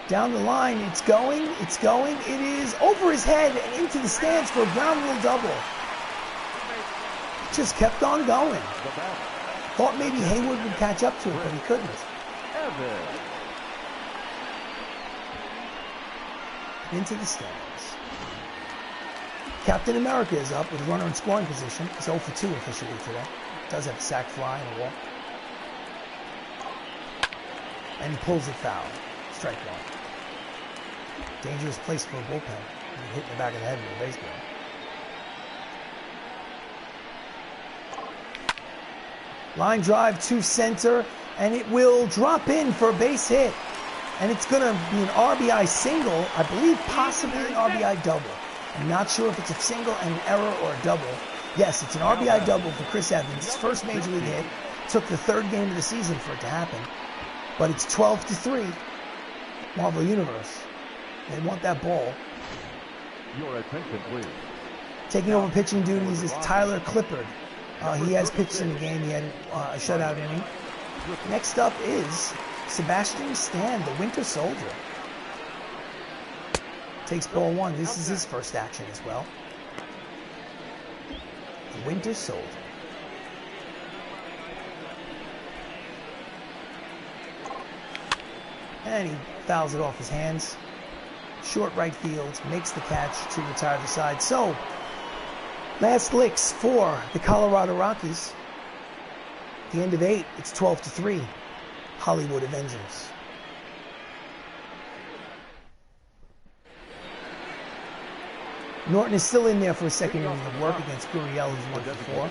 down the line. It's going. It is over his head and into the stands for a ground rule double. Just kept on going. Thought maybe Hayward would catch up to it, but he couldn't. Into the stands. Captain America is up with a runner in scoring position. He's 0 for 2 officially today. Does have a sac fly and a walk. And he pulls it foul. Strike 1. Dangerous place for a bullpen. He hit in the back of the head with a baseball. Line drive to center, and it will drop in for a base hit. And it's going to be an RBI single, I believe possibly an RBI double. I'm not sure if it's a single and an error or a double, Yes, it's an RBI double for Chris Evans. His first major league hit. Took the third game of the season for it to happen. But it's 12-3. Marvel Universe. They want that ball. Your attention, please. Taking over pitching duties is Tyler Clippard. He has pitched in the game. He had a shutout inning. Next up is Sebastian Stan, the Winter Soldier. Takes ball one. This is his first action as well. The Winter Soldier. And he fouls it off his hands. Short right field, makes the catch to retire the side. So, last licks for the Colorado Rockies. At the end of 8, it's 12-3. Hollywood Avengers. Norton is still in there for a second inning of work against Gurriel, who's 1 for 4.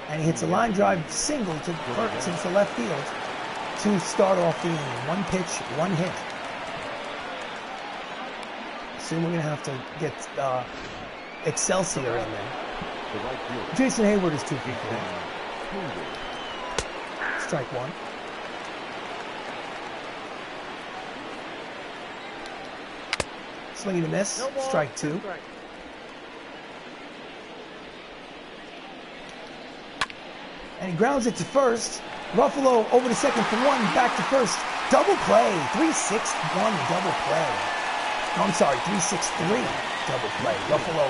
And he hits a line drive single to the left field to start off the inning. 1 pitch, 1 hit. Soon we're going to have to get Excelsior in there. Jason Hayward is 2 for 4. Strike 1. Swing and a miss. Strike 2. And he grounds it to first. Ruffalo over to second for 1, back to first. Double play. 3-6-1 double play. No, I'm sorry, 3-6-3 double play. Ruffalo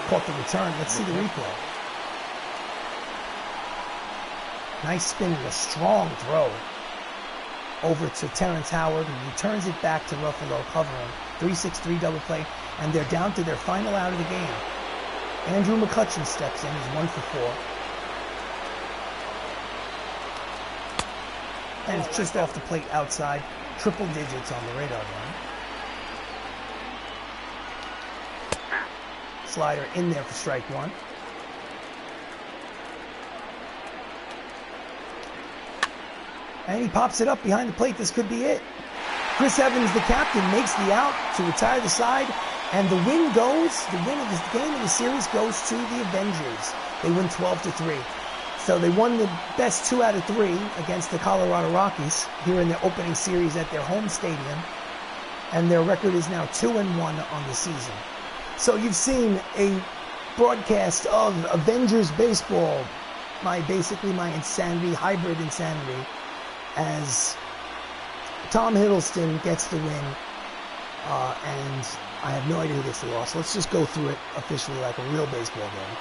caught the return. Let's see the replay. Nice spin and a strong throw over to Terrence Howard, who returns it back to Ruffalo covering. 3-6-3 double play, and they're down to their final out of the game. Andrew McCutchen steps in. He's 1 for 4. And it's just off the plate outside. Triple digits on the radar gun. Slider in there for strike 1. And he pops it up behind the plate. This could be it. Chris Evans, the captain, makes the out to retire the side. And the win of the game of the series goes to the Avengers. They win 12-3. So they won the best 2 out of 3 against the Colorado Rockies here in their opening series at their home stadium. And their record is now 2-1 on the season. So you've seen a broadcast of Avengers baseball, basically my insanity, hybrid insanity, as Tom Hiddleston gets the win, and I have no idea who gets the loss. Let's just go through it officially like a real baseball game.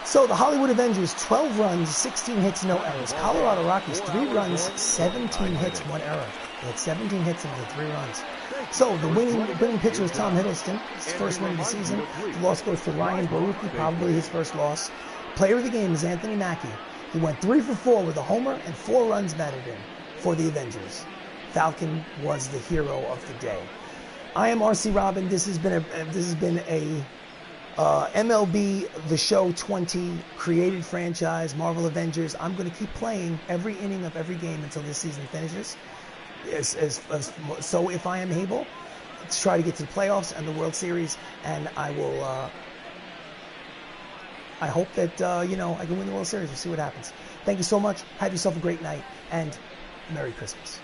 So the Hollywood Avengers, 12 runs, 16 hits, no errors. Colorado Rockies, 3 runs, 17 hits, 1 error. They had 17 hits and 3 runs. So the winning pitcher is Tom Hiddleston, his first win of the season. The loss goes to Ryan Baruchi, probably his first loss. Player of the game is Anthony Mackie. He went 3 for 4 with a homer and 4 runs batted in for the Avengers. Falcon was the hero of the day. I am RC Robbin. This has been a MLB The Show 20 created franchise, Marvel Avengers. I'm going to keep playing every inning of every game until this season finishes. So if I am able to try to get to the playoffs and the World Series, and I will. I hope that I can win the World Series. We'll see what happens. Thank you so much. Have yourself a great night, and Merry Christmas.